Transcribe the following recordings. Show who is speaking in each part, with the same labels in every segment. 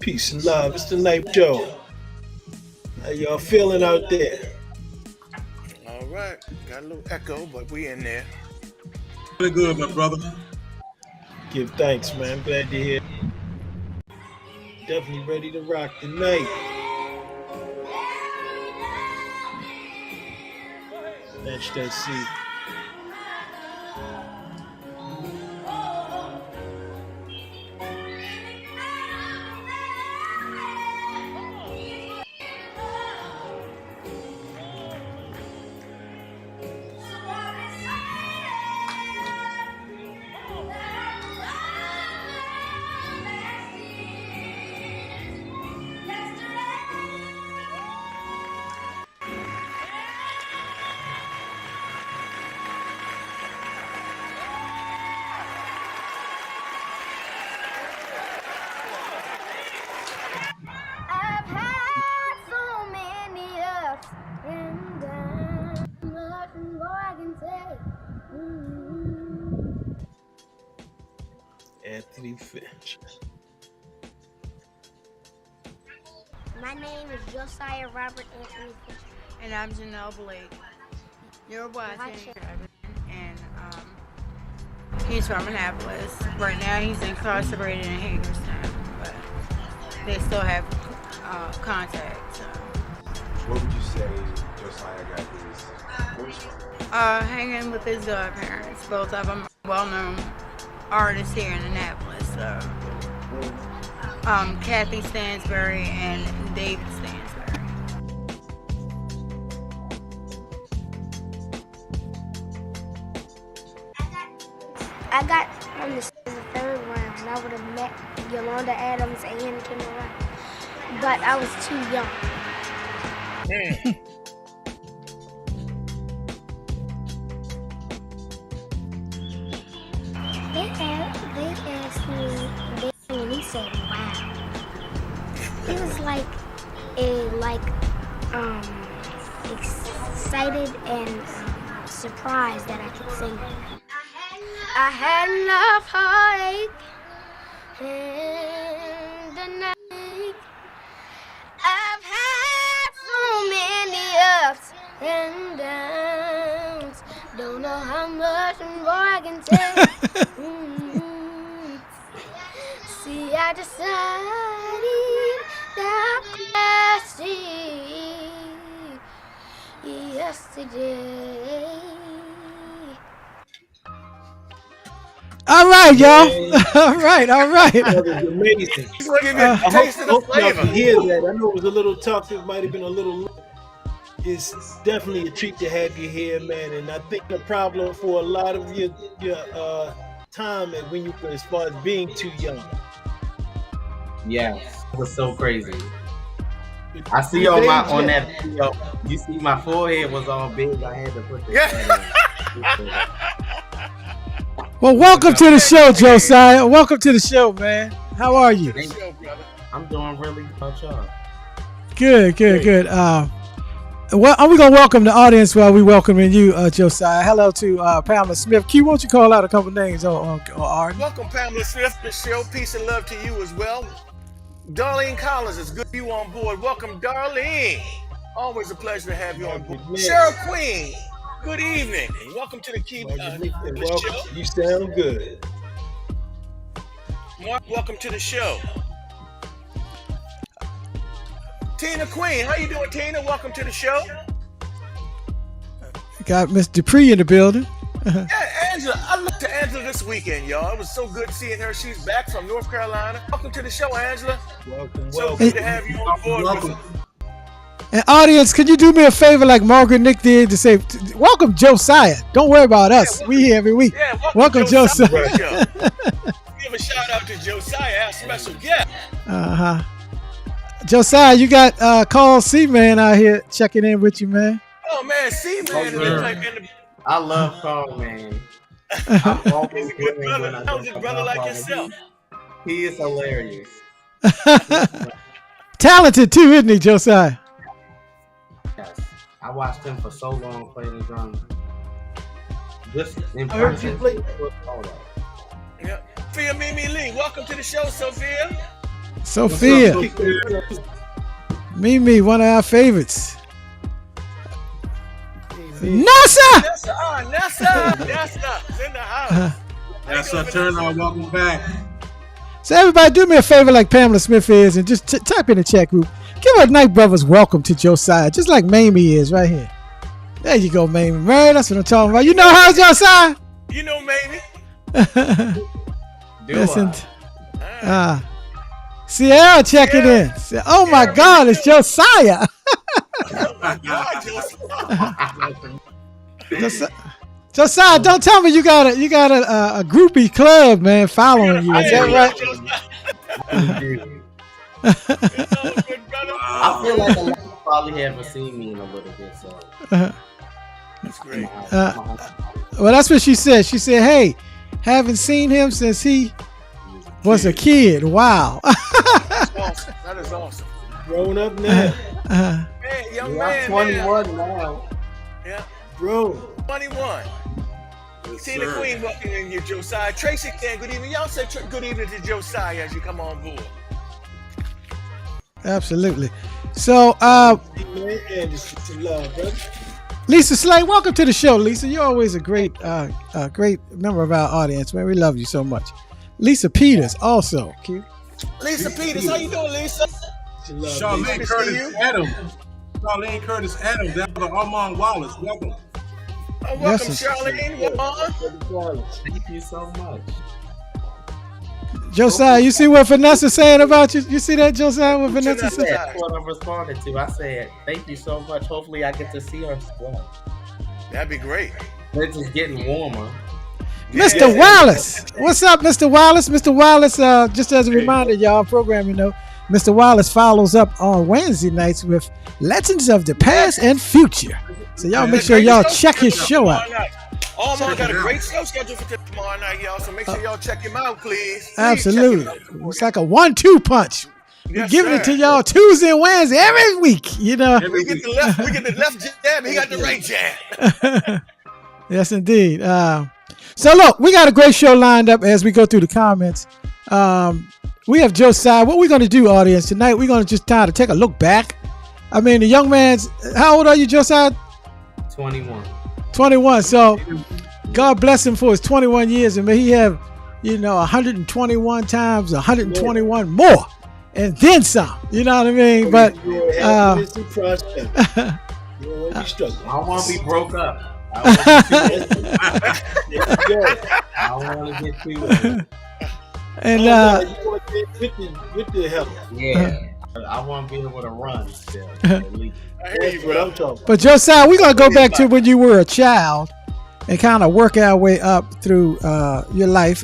Speaker 1: Peace and love. It's the night show. How y'all feeling out there?
Speaker 2: All right. Got a little echo, but we in there.
Speaker 3: Really good, my brother.
Speaker 1: Give thanks, man. Glad to hear. Definitely ready to rock tonight. Match that seat. Fischer.
Speaker 4: My name is Josiah Robert Anthony Fischer.
Speaker 5: And I'm Janelle Blake. You're watching. And he's from Annapolis. Right now he's incarcerated in Hagerstown, but they still have contact. So.
Speaker 6: What would you say Josiah got his voice from?
Speaker 5: Hanging with his godparents. Both of them well-known artists here in Annapolis. Kathy Stansbury and David Stansbury.
Speaker 4: I got on the third round. I would have met Yolanda Adams and Kim Ryan, but I was too young. They asked me, and he said, "Wow." It was excited and surprised that I could sing. I had enough heartache in the night. I've had so many ups and downs. Don't know how much more I can take. See, I decided that yesterday.
Speaker 7: All right, y'all. All right.
Speaker 1: That was amazing. I hope y'all can hear that. I know it was a little tough. It might have been a little. It's definitely a treat to have you here, man. And I think the problem for a lot of your time and when you, as far as being too young.
Speaker 8: Yeah, it was so crazy. I see on that video, you see my forehead was all big. I had to put this.
Speaker 7: Well, welcome to the show, Josiah. Welcome to the show, man. How are you?
Speaker 8: I'm doing really good, y'all.
Speaker 7: Good. Well, we're going to welcome the audience while we welcoming you, Josiah. Hello to Pamela Smith. Q, won't you call out a couple names on Arden?
Speaker 2: Welcome, Pamela Smith, to the show. Peace and love to you as well. Darlene Collins, it's good you on board. Welcome, Darlene. Always a pleasure to have you on board. Cheryl Queen, good evening. And welcome to the show.
Speaker 1: You sound good.
Speaker 2: Mark, welcome to the show. Tina Queen, how you doing, Tina? Welcome to the show.
Speaker 7: Got Miss Dupree in the building.
Speaker 2: Yeah, Angela. I looked to Angela this weekend, y'all. It was so good seeing her. She's back from North Carolina. Welcome to the show, Angela.
Speaker 1: Welcome.
Speaker 2: So good to have you on board.
Speaker 8: Welcome.
Speaker 7: And audience, could you do me a favor like Margaret Nick did to say, welcome Josiah. Don't worry about us. We here every week.
Speaker 2: Yeah,
Speaker 7: welcome Josiah.
Speaker 2: Give a shout out to Josiah, our special guest.
Speaker 7: Josiah, you got Carl C-Man out here checking in with you, man.
Speaker 2: Oh, man, C-Man.
Speaker 8: I love Carl, man.
Speaker 2: He's a good brother. He's a brother like yourself.
Speaker 8: He is hilarious.
Speaker 7: Talented too, isn't he, Josiah?
Speaker 8: Yes. I watched him for so long play the drums. Just in
Speaker 1: person.
Speaker 2: Yeah. Sophia Mimi Lee, welcome to the show, Sophia.
Speaker 7: Sophia. Mimi, one of our favorites. Nessa!
Speaker 2: Nessa is in the house.
Speaker 3: Nessa Turner, welcome back.
Speaker 7: So everybody, do me a favor like Pamela Smith is and just type in the chat group. Give a Night Brothers welcome to Josiah, just like Mamie is right here. There you go, Mamie. Right, that's what I'm talking about. You know how Josiah?
Speaker 2: You know Mamie.
Speaker 7: Listen. Sierra checking in. Oh my God, it's Josiah. Josiah, don't tell me you got a groupie club, man, following you. Is that right?
Speaker 8: I feel like a lot of people probably haven't seen me in a little bit, so.
Speaker 2: That's great.
Speaker 7: Well, that's what she said. She said, "Hey, haven't seen him since he was a kid." Wow.
Speaker 2: That's awesome. That is awesome.
Speaker 1: Grown up now.
Speaker 2: Man, young man.
Speaker 8: I'm 21 now.
Speaker 2: Yeah.
Speaker 1: Bro.
Speaker 2: 21. Tina Queen walking in here, Josiah. Tracy saying good evening. Y'all say good evening to Josiah as you come on board.
Speaker 7: Absolutely. So, Lisa Slay, welcome to the show, Lisa. You're always a great member of our audience, man. We love you so much. Lisa Peters, also.
Speaker 2: Lisa Peters, how you doing, Lisa?
Speaker 3: Charlene Curtis Adams. Charlene Curtis Adams. That's the Armand Wallace. Welcome.
Speaker 2: Welcome, Charlene.
Speaker 8: Thank you so much.
Speaker 7: Josiah, you see what Vanessa's saying about you? You see that, Josiah, what Vanessa said?
Speaker 8: That's what I responded to. I said, thank you so much. Hopefully I get to see her as well.
Speaker 2: That'd be great.
Speaker 8: It's just getting warmer.
Speaker 7: Mr. Wallace. What's up, Mr. Wallace? Mr. Wallace, just as a reminder, y'all, program, Mr. Wallace follows up on Wednesday nights with Legends of the Past and Future. So y'all make sure y'all check his show out.
Speaker 2: Armand got a great show scheduled for tomorrow night, y'all. So make sure y'all check him out, please.
Speaker 7: Absolutely. It's like a 1-2 punch. We're giving it to y'all Tuesday and Wednesday every week,
Speaker 2: We get the left jab, he got the right jab.
Speaker 7: Yes, indeed. So look, we got a great show lined up as we go through the comments. We have Josiah. What we're going to do, audience, tonight, we're going to just try to take a look back. I mean, the young man's, how old are you, Josiah?
Speaker 8: 21.
Speaker 7: 21. So God bless him for his 21 years, and may he have, 121 times 121 more, and then some. You know what I mean? But
Speaker 8: I want to be broke up. I want to get too.
Speaker 7: And
Speaker 1: with the help.
Speaker 8: Yeah. I want to be able to run still, at least.
Speaker 1: That's what I'm talking about.
Speaker 7: But Josiah, we're going to go back to when you were a child and kind of work our way up through your life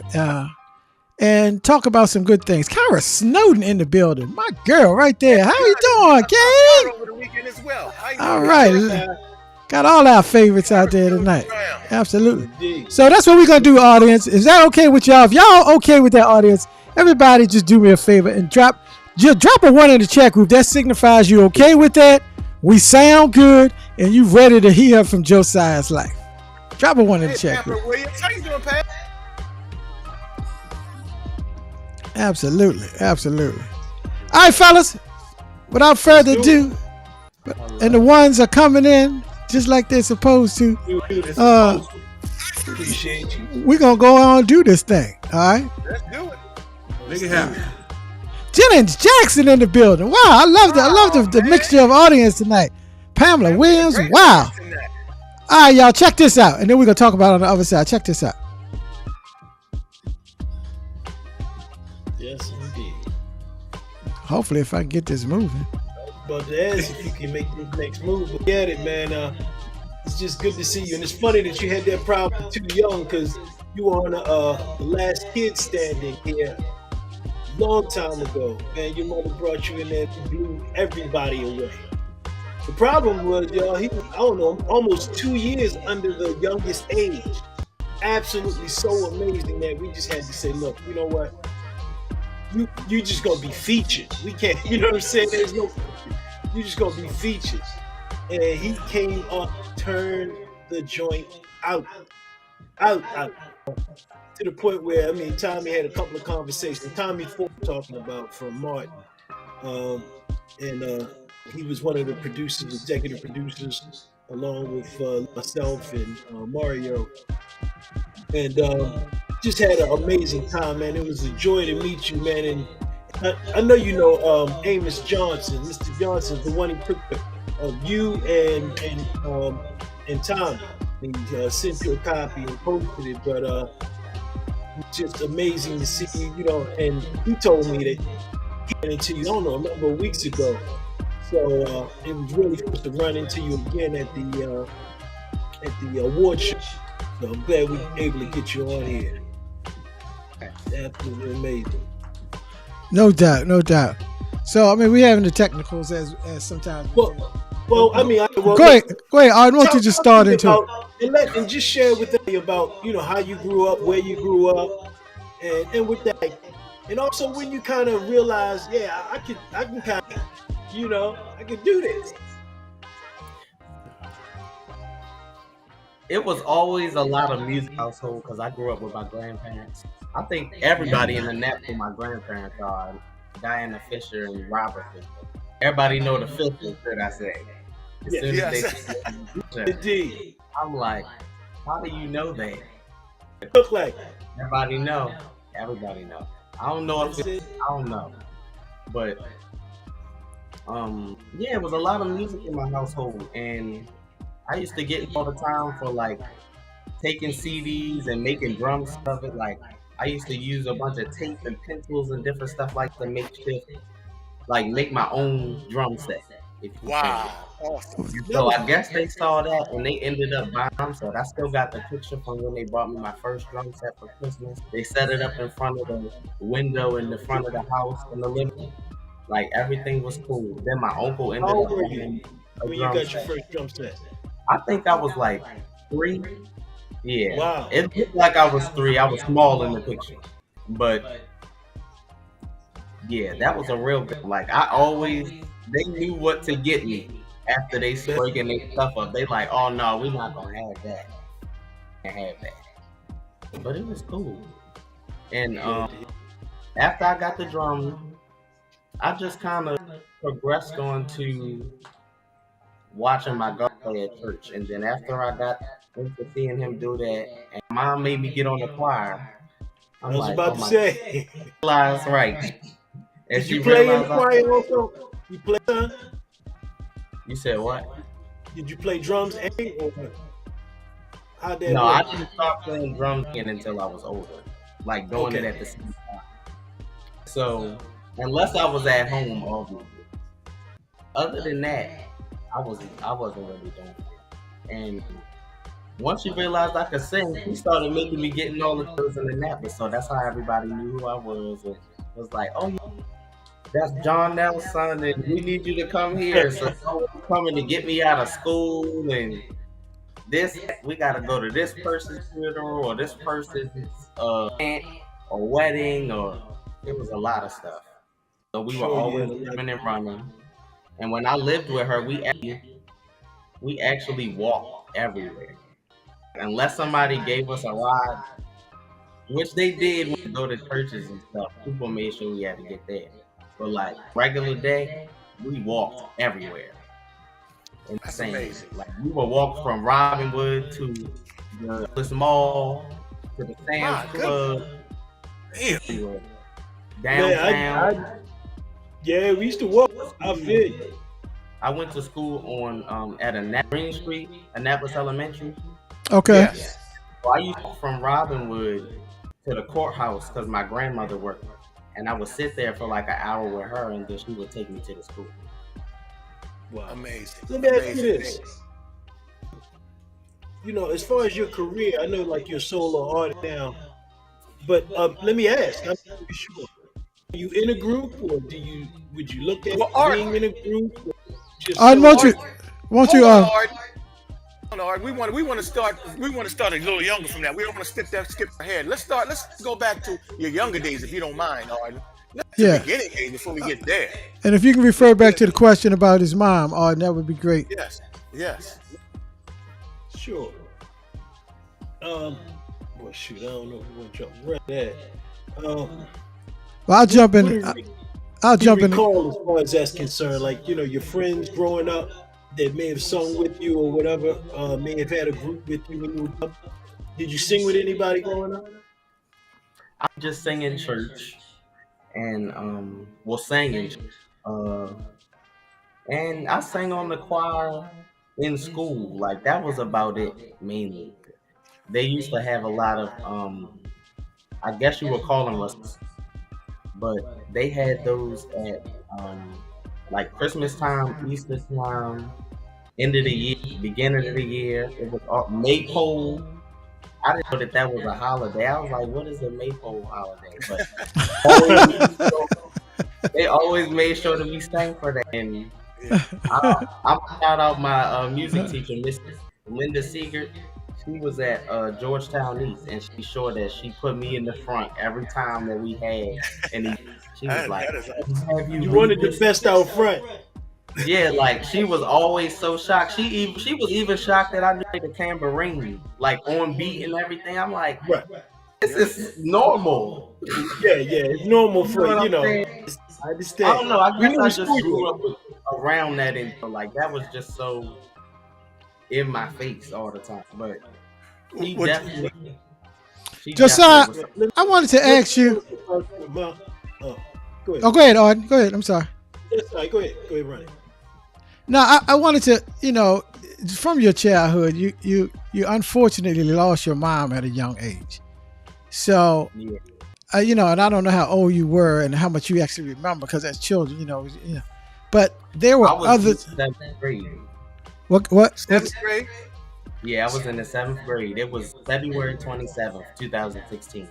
Speaker 7: and talk about some good things. Kyra Snowden in the building. My girl right there. How you doing, Kate?
Speaker 2: Over the weekend as well.
Speaker 7: All right. Got all our favorites out there tonight. Absolutely. So that's what we're going to do, audience. Is that okay with y'all? If y'all okay with that, audience, everybody just do me a favor and drop a 1 in the chat group. That signifies you okay with that. We sound good, and you ready to hear from Josiah's life. Drop a 1 in the chat group.
Speaker 2: How you doing, Pat?
Speaker 7: Absolutely. All right, fellas. Without further ado, and the ones are coming in just like they're supposed to.
Speaker 1: Appreciate you.
Speaker 7: We're gonna go on and do this thing. All right.
Speaker 2: Let's do it.
Speaker 3: Make it happen.
Speaker 7: Jennings Jackson in the building. Wow, I love the mixture of audience tonight. Pamela Williams. Wow. All right, y'all, check this out, and then we're gonna talk about it on the other side. Check this out.
Speaker 1: Yes, indeed.
Speaker 7: Hopefully, if I can get this moving.
Speaker 1: But if you can make this next move, but get it, man. It's just good to see you, and it's funny that you had that problem too young, because you were on the last kid standing here. Long time ago, man, your mother brought you in there to blew everybody away. The problem was, y'all, he was, almost 2 years under the youngest age. Absolutely so amazing that we just had to say, look, you know what? You just gonna be featured. We can't, you know what I'm saying? You just gonna be featured. And he came up, turned the joint out. To to the point where, I mean, Tommy had a couple of conversations. Tommy Ford talking about from Martin. And he was one of the producers, executive producers, along with myself and Mario. And just had an amazing time, man. It was a joy to meet you, man. And I know you know Amos Johnson. Mr. Johnson, the one who took of you and Tommy. He sent you a copy and posted it, but just amazing to see you, you know. And he told me that he ran into you, I don't know, a number of weeks ago. So it was really good to run into you again at the award show. So I'm glad we were able to get you on here. Absolutely amazing.
Speaker 7: No doubt, no doubt. So I mean, we're having the technicals as sometimes.
Speaker 1: Well, I mean,
Speaker 7: go ahead. I want you to just start into
Speaker 1: it. And just share with me about, you know, how you grew up, where you grew up, and with that, and also when you kind of realize, yeah, I can kind of, you know, I can do this.
Speaker 8: It was always a lot of music household because I grew up with my grandparents. I think everybody in the net for my grandparents are Josiah Fischer and Robert Fischer. Everybody know the Fishers, should I say? As soon as they I'm like, how do you know that?
Speaker 1: Look like
Speaker 8: everybody know. Everybody know. I don't know if I don't know, but yeah, it was a lot of music in my household, and I used to get all the time for like taking CDs and making drum stuff. Like I used to use a bunch of tape and pencils and different stuff like to make my own drum set.
Speaker 2: Wow. Awesome.
Speaker 8: So I guess they saw that and they ended up buying them. So I still got the picture from when they bought me my first drum set for Christmas. They set it up in front of the window in the front of the house in the living room. Like everything was cool. Then my uncle ended up buying a
Speaker 1: when you
Speaker 8: drum
Speaker 1: got
Speaker 8: set.
Speaker 1: your first drum set?
Speaker 8: I think I was like 3. Yeah.
Speaker 1: Wow.
Speaker 8: It looked like I was 3. I was small in the picture. But yeah, that was a real good. Like they knew what to get me after they breaking their stuff up. They like, oh no, we're not gonna have that. Can't have that. But it was cool. And after I got the drum, I just kind of progressed on to watching my God play at church. And then after I got into seeing him do that, and Mom made me get on the choir.
Speaker 1: I was about to say.
Speaker 8: That's right.
Speaker 1: Did you play in the choir also? You play, huh?
Speaker 8: You said what?
Speaker 1: Did you play drums or how did
Speaker 8: No, I didn't start playing drums until I was older. Like doing it at the same time. So unless I was at home, obviously. Other than that, I wasn't really doing it. And once you realized I could sing, he started making me get in all the shows in Annapolis. So that's how everybody knew who I was. And it was like, oh, that's John Nell's son, and we need you to come here. So someone's coming to get me out of school, and this, we got to go to this person's funeral or this person's aunt or wedding, or it was a lot of stuff. So we were always living and running. And when I lived with her, we actually walked everywhere. Unless somebody gave us a ride, which they did when we go to churches and stuff, people made sure we had to get there. But like regular day, we walked everywhere. And
Speaker 2: that's amazing.
Speaker 8: Like we would walk from Robinwood to the mall to the Sam's Club.
Speaker 2: Damn.
Speaker 8: Downtown.
Speaker 1: Yeah, we used to walk. I feel you.
Speaker 8: I went to school on at Green Street, Annapolis Elementary.
Speaker 7: Okay.
Speaker 8: Yes. So I used to go from Robinwood to the courthouse because my grandmother worked. And I would sit there for like an hour with her, and then she would take me to the school.
Speaker 1: Wow.
Speaker 2: Amazing.
Speaker 1: Let me ask you this. You know, as far as your career, I know like you're a solo artist now, but let me ask, I'm not sure. Are you in a group, or would you look at being in a group?
Speaker 2: We want to start a little younger from that. We don't want to skip ahead. Let's go back to your younger days, if you don't mind, Arden. The beginning days before we get there.
Speaker 7: And if you can refer back to the question about his mom, Arden, that would be great.
Speaker 2: Yes.
Speaker 1: Sure. Well, shoot, I don't know if you want to jump right there.
Speaker 7: Well, I'll jump in. I'll jump in.
Speaker 1: Recall as far as that's concerned, like, you know, your friends growing up that may have sung with you or whatever, may have had a group with you when you were up. Did you sing with anybody growing up?
Speaker 8: I just sang in church, and sang in church. And I sang on the choir in school. Like, that was about it mainly. They used to have a lot of I guess you would call them us, but they had those at like Christmas time, Easter time, end of the year, beginning of the year. It was Maypole. I didn't know that was a holiday. I was like, what is a Maypole holiday? But they always made sure that we sang for that. And I'm shout out my music teacher, Miss Linda Seegert. She was at Georgetown East, and she sure that she put me in the front every time that we had. And she was like,
Speaker 1: you wanted the best out front.
Speaker 8: Yeah, like, she was always so shocked. She was even shocked that I knew the tambourine, like, on beat and everything. I'm like, this is normal.
Speaker 1: Yeah, it's normal for, you know. I understand.
Speaker 8: I don't know. I guess I just grew up around that, and like, that was just so in my face all the time. But he definitely.
Speaker 7: Josiah, I wanted to ask you.
Speaker 1: Go ahead.
Speaker 7: Oh, go ahead, Arden. Go ahead. I'm sorry.
Speaker 1: That's right. Go ahead, Ronnie.
Speaker 7: Now, I wanted to, you know, from your childhood, you unfortunately lost your mom at a young age. So, you know, and I don't know how old you were and how much you actually remember, because as children, you know, but there were others.
Speaker 8: 7th grade.
Speaker 7: What?
Speaker 2: 7th grade?
Speaker 8: Yeah, I was in the 7th grade. It was February 27th, 2016.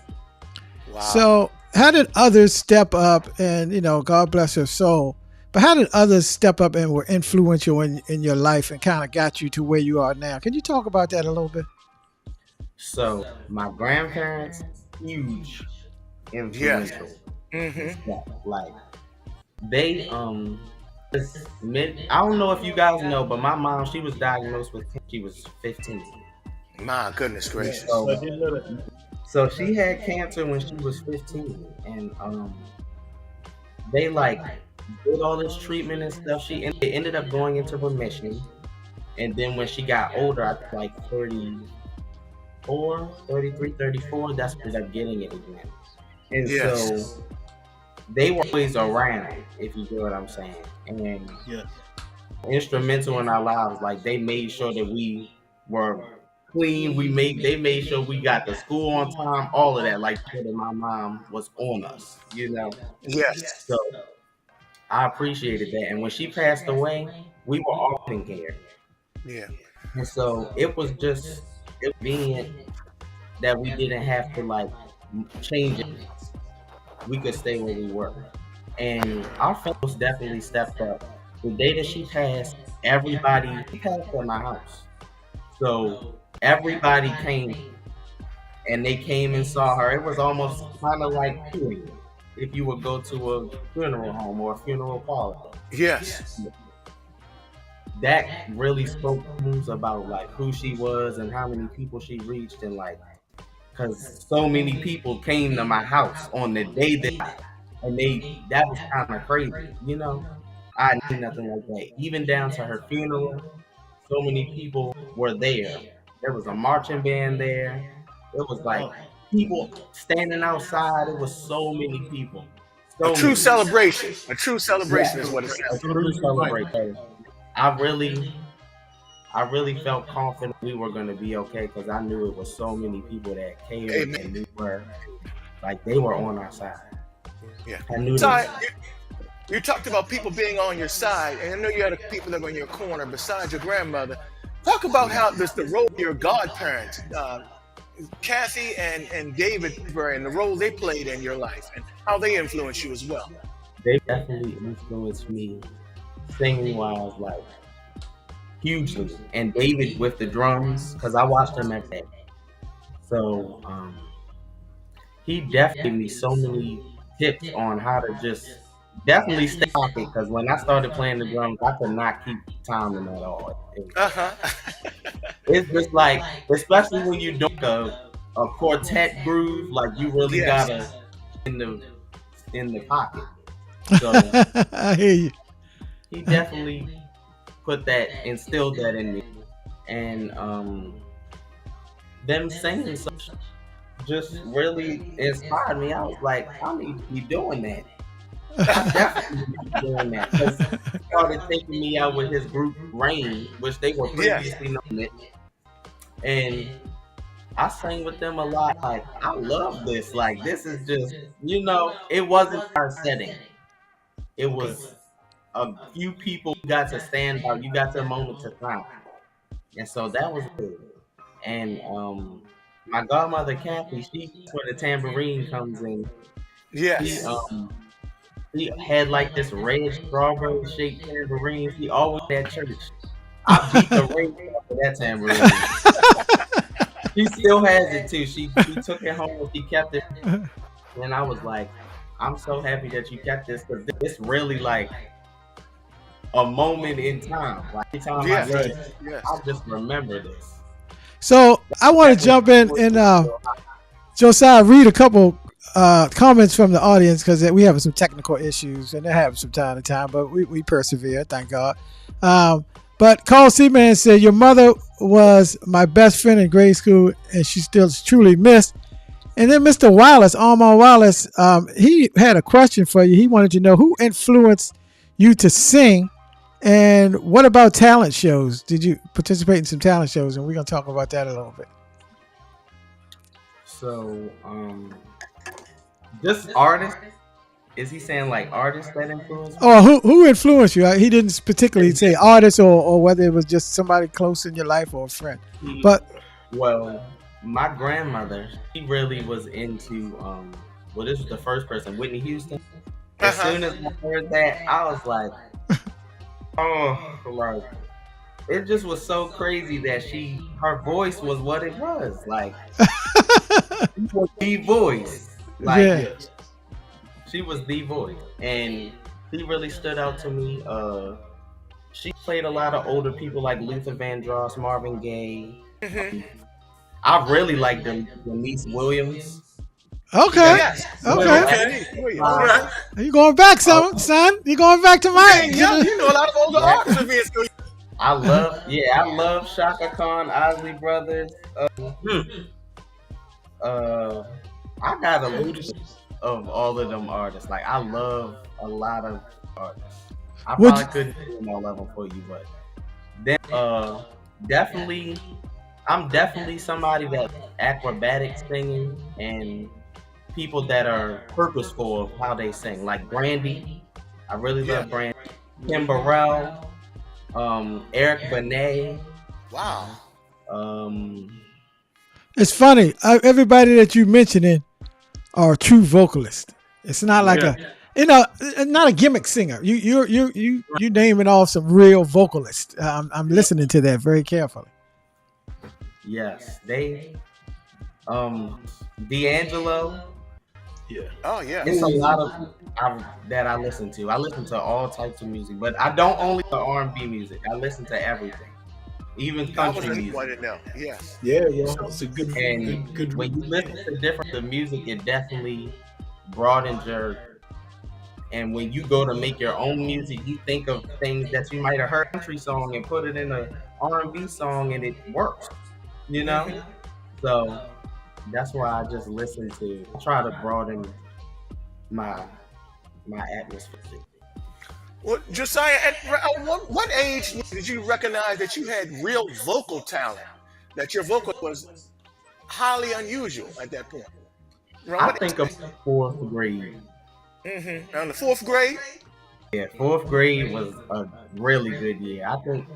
Speaker 2: Wow.
Speaker 7: So, how did others step up and, you know, God bless her soul, but how did others step up and were influential in your life and kind of got you to where you are now? Can you talk about that a little bit?
Speaker 8: So, my grandparents, huge influential. Yeah, like, they, I don't know if you guys know, but my mom, she was diagnosed with cancer. She was 15.
Speaker 2: My goodness gracious.
Speaker 8: So she had cancer when she was 15, and they like did all this treatment and stuff. It ended up going into remission, and then when she got older, I think like 34, 33, 34, that's when they ended up getting it again. And so they were always around, if you get what I'm saying, and instrumental in our lives. Like, they made sure that we were clean. They made sure we got to school on time, all of that. Like, that my mom was on us, you know?
Speaker 2: Yes.
Speaker 8: So I appreciated that. And when she passed away, we were all in care.
Speaker 2: Yeah.
Speaker 8: And so it was just convenient that we didn't have to, like, change it. We could stay where we were. And our families definitely stepped up. The day that she passed, she passed at my house. So everybody came, and they came and saw her. It was almost kind of like if you would go to a funeral home or a funeral parlor.
Speaker 2: Yes.
Speaker 8: That really spoke news about, like, who she was and how many people she reached, and, like, because so many people came to my house on the day that was kind of crazy, you know? I knew nothing like that. Even down to her funeral, so many people were there. There was a marching band there. It was like people standing outside. It was so many people.
Speaker 2: A true celebration. A true celebration is what it says.
Speaker 8: A true celebration. I really felt confident we were going to be okay, because I knew it was so many people that came.
Speaker 2: Amen.
Speaker 8: And they were on our side.
Speaker 2: Yeah.
Speaker 8: I knew
Speaker 2: you talked about people being on your side, and I know you had people that were in your corner besides your grandmother. Talk about how the role of your godparents, Kathy and David, were, and the role they played in your life, and how they influenced you as well.
Speaker 8: They definitely influenced me singing wise, like, hugely. And David with the drums, because I watched him every day. So he definitely gave me so many tips on how to just definitely stay pocket, because when I started playing the drums, I could not keep timing at all. It's just like, especially when you don't a quartet groove, like you really gotta in the pocket. So
Speaker 7: I hear you.
Speaker 8: he definitely instilled that in me, and them singing just really inspired me. I was like, I need to be doing that. I definitely need to be doing that. Because he started taking me out with his group Rain, which they were previously known it, and I sang with them a lot. Like, I love this. Like, this is just, it wasn't our setting. It was a few people who got to stand out. You got their moment to shine. And so that was good. And my godmother Kathy, she's where the tambourine comes in.
Speaker 2: Yes.
Speaker 8: He had like this red strawberry shaped tambourine. He always had church. I beat the ring off of that tambourine. She still has it too. She took it home and she kept it. And I was like, I'm so happy that you kept this, because it's really like a moment in time. Like every time I just remember this.
Speaker 7: So I want to jump in and Josiah, read a couple comments from the audience, because we have some technical issues and they have some time to time, but we persevere, thank God. But Carl Seaman said, your mother was my best friend in grade school and she still is truly missed. And then Mr. Wallace, Armand Wallace, he had a question for you. He wanted to know who influenced you to sing, and what about talent shows? Did you participate in some talent shows? And we're going to talk about that a little bit.
Speaker 8: So, just artists? Is he saying like artists that influenced me?
Speaker 7: Oh, who influenced you? He didn't particularly say artists or whether it was just somebody close in your life or a friend. But
Speaker 8: well, my grandmother, she really was into this was the first person, Whitney Houston. As soon as I heard that, I was like, oh, like it just was so crazy that her voice was what it was. Like she was the voice. Like she was the voice, and she really stood out to me. She played a lot of older people like Luther Vandross, Marvin Gaye. I really like Denise Williams.
Speaker 7: Okay. You going back, son? You going back to mine?
Speaker 2: You know a lot of older artists.
Speaker 8: I love Shaka Khan, Isley Brothers. I got a list of all of them artists. Like, I love a lot of artists. I probably couldn't name all of them for you, but then I'm definitely somebody that's acrobatic singing and people that are purposeful of how they sing. Like Brandy, I really love Brandy. Kim Burrell, Eric Benet.
Speaker 2: Wow.
Speaker 7: It's funny. Everybody that you mentioning are true vocalists. It's not like not a gimmick singer. You naming off some real vocalists. I'm listening to that very carefully.
Speaker 8: Yes, they. D'Angelo.
Speaker 2: Yeah. Oh yeah.
Speaker 8: It's a lot of that I listen to. I listen to all types of music, but I don't only to R&B music. I listen to everything, even country music.
Speaker 2: Yes.
Speaker 1: Yeah. It's a good.
Speaker 8: And
Speaker 1: good.
Speaker 8: When you listen to different music, it definitely broadens your. And when you go to make your own music, you think of things that you might have heard country song and put it in a R&B song, and it works. You know, so that's why I just listen to. Try to broaden my atmosphere.
Speaker 2: Well, Josiah, at what age did you recognize that you had real vocal talent? That your vocal was highly unusual at that point?
Speaker 8: I think of fourth grade.
Speaker 2: Around the fourth grade?
Speaker 8: Yeah, fourth grade was a really good year. I think.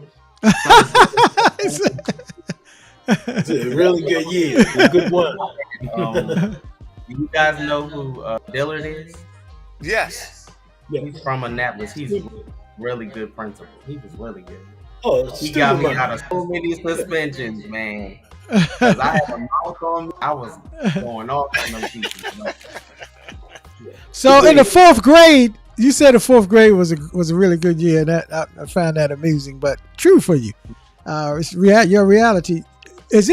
Speaker 1: It's a really good year. A good one.
Speaker 8: You guys know who Dillard is?
Speaker 2: Yes.
Speaker 8: He's from Annapolis. He's a really good principal. He was really good.
Speaker 1: Oh,
Speaker 8: he got me out of so many suspensions, man. Because I had a mouth on me. I was going off on them people.
Speaker 7: So in the fourth grade, you said the fourth grade was a really good year. That I found that amusing, but true for you. It's your reality. Was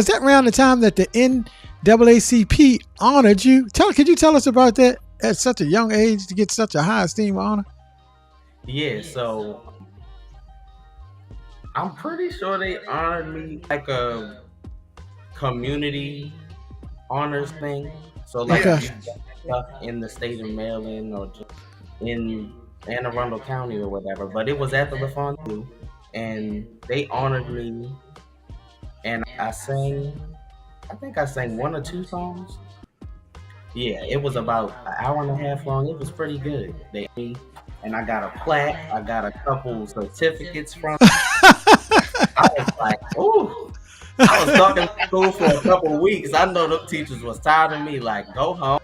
Speaker 7: that around the time that the NAACP honored you? Could you tell us about that at such a young age to get such a high esteem honor?
Speaker 8: Yeah, so I'm pretty sure they honored me like a community honors thing. So like stuff in the state of Maryland or just in Anne Arundel County or whatever. But it was at the LaFondue, and they honored me, and I think I sang 1 or 2 songs. Yeah, it was about an hour and a half long. It was pretty good. And I got a plaque. I got a couple certificates from it. I was like, ooh. I was stuck in school for a couple of weeks. I know them teachers was tired of me. Like, go home.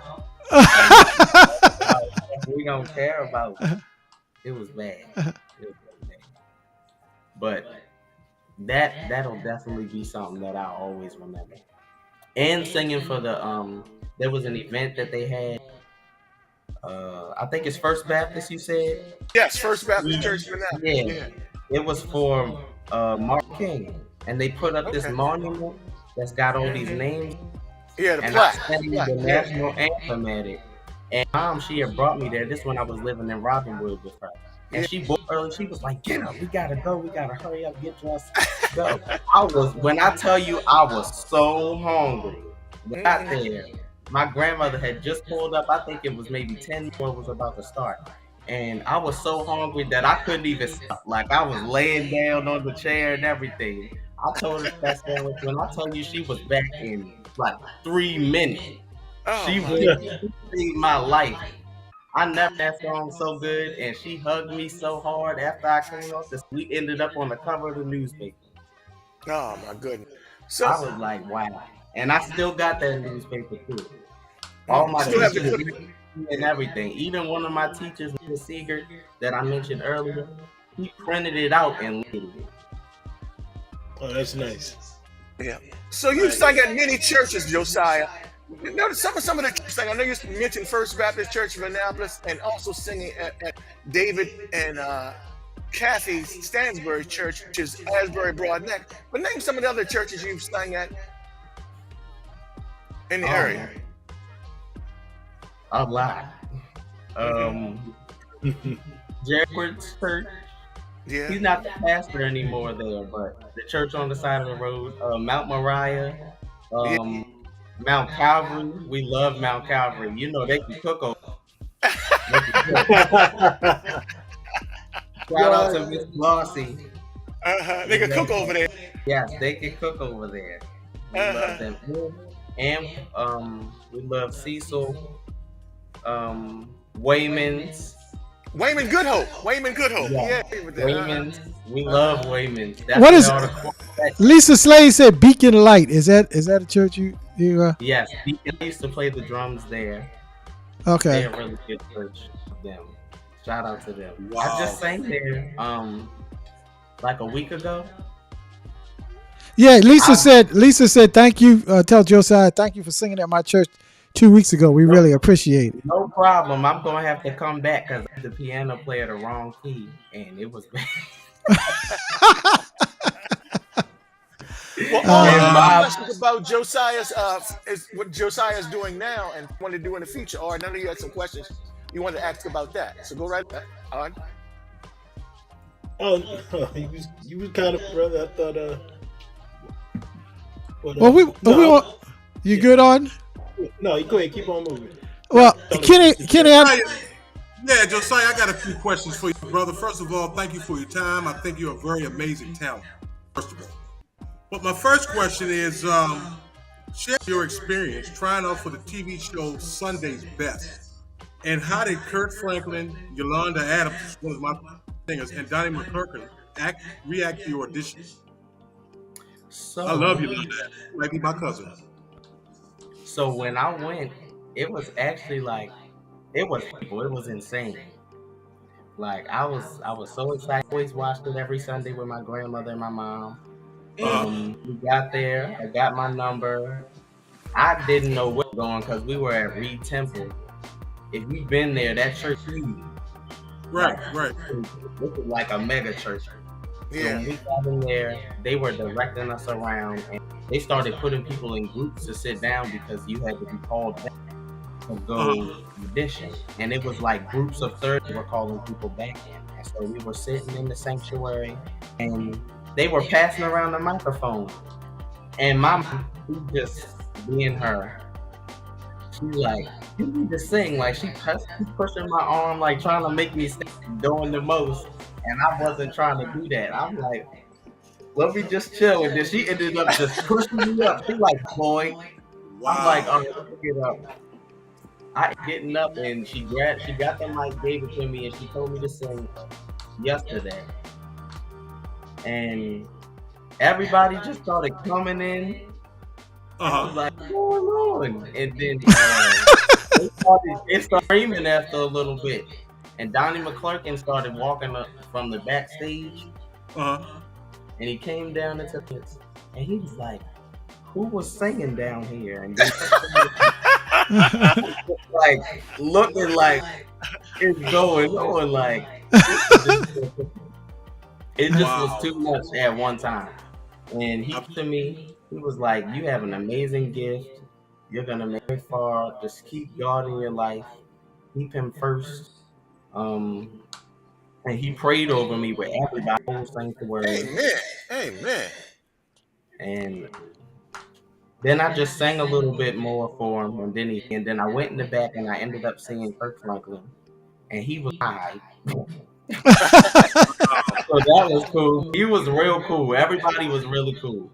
Speaker 8: We don't care about it. It was bad. But that'll definitely be something that I'll always remember. And singing for the there was an event that they had. I think it's First Baptist, you said?
Speaker 2: Yes, First Baptist Church for now.
Speaker 8: Yeah. It was for Martin King. And they put up this monument that's got all these names.
Speaker 2: Yeah, the
Speaker 8: and
Speaker 2: plaque.
Speaker 8: I sang the national anthem at it. And Mom, she had brought me there. This when I was living in Robinwood with her. And she woke early. She was like, "Get up, we gotta go. We gotta hurry up, get dressed, go." When I tell you, I was so hungry. When I got there, my grandmother had just pulled up. I think it was maybe 10 before it was about to start. And I was so hungry that I couldn't even stop. Like, I was laying down on the chair and everything. I told her that sandwich. When I tell you, she was back in like 3 minutes. She saved my life. I never had that song so good, and she hugged me so hard after I came off this. We ended up on the cover of the newspaper.
Speaker 2: Oh my goodness! So
Speaker 8: I was like, wow. And I still got that newspaper too. All my teachers and everything. Even one of my teachers, Mr. Seeger, that I mentioned earlier, he printed it out and laid it.
Speaker 1: Oh, that's nice.
Speaker 2: Yeah. So you sang at many churches, Josiah. Now, some of the churches, I know you mentioned First Baptist Church of Annapolis, and also singing at David and Kathy Stansbury Church, which is Asbury Broadneck. But name some of the other churches you've sang at in the area.
Speaker 8: A lot. Jared's Church.
Speaker 2: Yeah.
Speaker 8: He's not the pastor anymore there, but the church on the side of the road, Mount Moriah, Mount Calvary. We love Mount Calvary. You know they can cook over. Shout out to Miss Glossy.
Speaker 2: They can cook over there.
Speaker 8: Yes, they can cook over there. We love them. And we love Cecil, Wayman's.
Speaker 2: Wayman Goodhope. Wayman Goodhope. Yeah.
Speaker 8: Wayman's. We love Wayman's.
Speaker 7: What is Lisa Slade said Beacon Light. Is that a church you
Speaker 8: Yes, Beacon used to play the drums there.
Speaker 7: Okay.
Speaker 8: They're a really good church. Them. Shout out to them. Wow. I just sang there like a week ago.
Speaker 7: Yeah, Lisa said thank you. Tell Josiah thank you for singing at my church 2 weeks ago. We really appreciate it.
Speaker 8: No problem. I'm gonna have to come back because the piano player the wrong key, and it was bad.
Speaker 2: Well, all questions about Josiah's is what Josiah's doing now and want to do in the future. Or none of you had some questions you wanted to ask about that. So go right on.
Speaker 1: Oh, you was kind of brother. I thought.
Speaker 7: You good on?
Speaker 1: No, you go ahead. Keep on moving.
Speaker 7: Well, Kenny.
Speaker 3: Yeah, Josiah, I got a few questions for you, brother. First of all, thank you for your time. I think you're a very amazing talent, first of all. But my first question is, share your experience trying out for the TV show Sunday's Best. And how did Kurt Franklin, Yolanda Adams, one of my singers, and Donnie McClurkin react to your audition? I love Yolanda Adams. Might be my cousin.
Speaker 8: So when I went, it was actually like, it was insane. Like I was so excited. I always watched it every Sunday with my grandmother and my mom. We got there. I got my number. I didn't know what was going because we were at Reed Temple. If you've been there, that church huge.
Speaker 3: Right.
Speaker 8: This is like a mega church. So when we got in there, they were directing us around, and they started putting people in groups to sit down because you had to be called back to go audition. And it was like groups of 30 were calling people back in. And so we were sitting in the sanctuary, and they were passing around the microphone. And Mama, she just being her, she like, you need to sing. Like she pushing my arm, like trying to make me sing, doing the most. And I wasn't trying to do that. I'm like, let me just chill. And then she ended up just pushing me up. She like, boy. Wow. I'm like, oh, let me get up. I getting up, and she got the mic, gave it to me, and she told me to sing yesterday. And everybody just started coming in. I was like, what's going on? And then they started screaming after a little bit. And Donnie McClurkin started walking up from the backstage. And he came down into this, and he was like, who was singing down here? And then like looking like it's going on, like it just was too much at one time. And he to me, he was like, you have an amazing gift. You're gonna make it far. Just keep God in your life. Keep him first. And he prayed over me with everybody whole sanctuary.
Speaker 2: Amen.
Speaker 8: And then I just sang a little bit more for him, and then I went in the back and I ended up singing Kirk Franklin, and he was high. So that was cool. He was real cool. Everybody was really cool.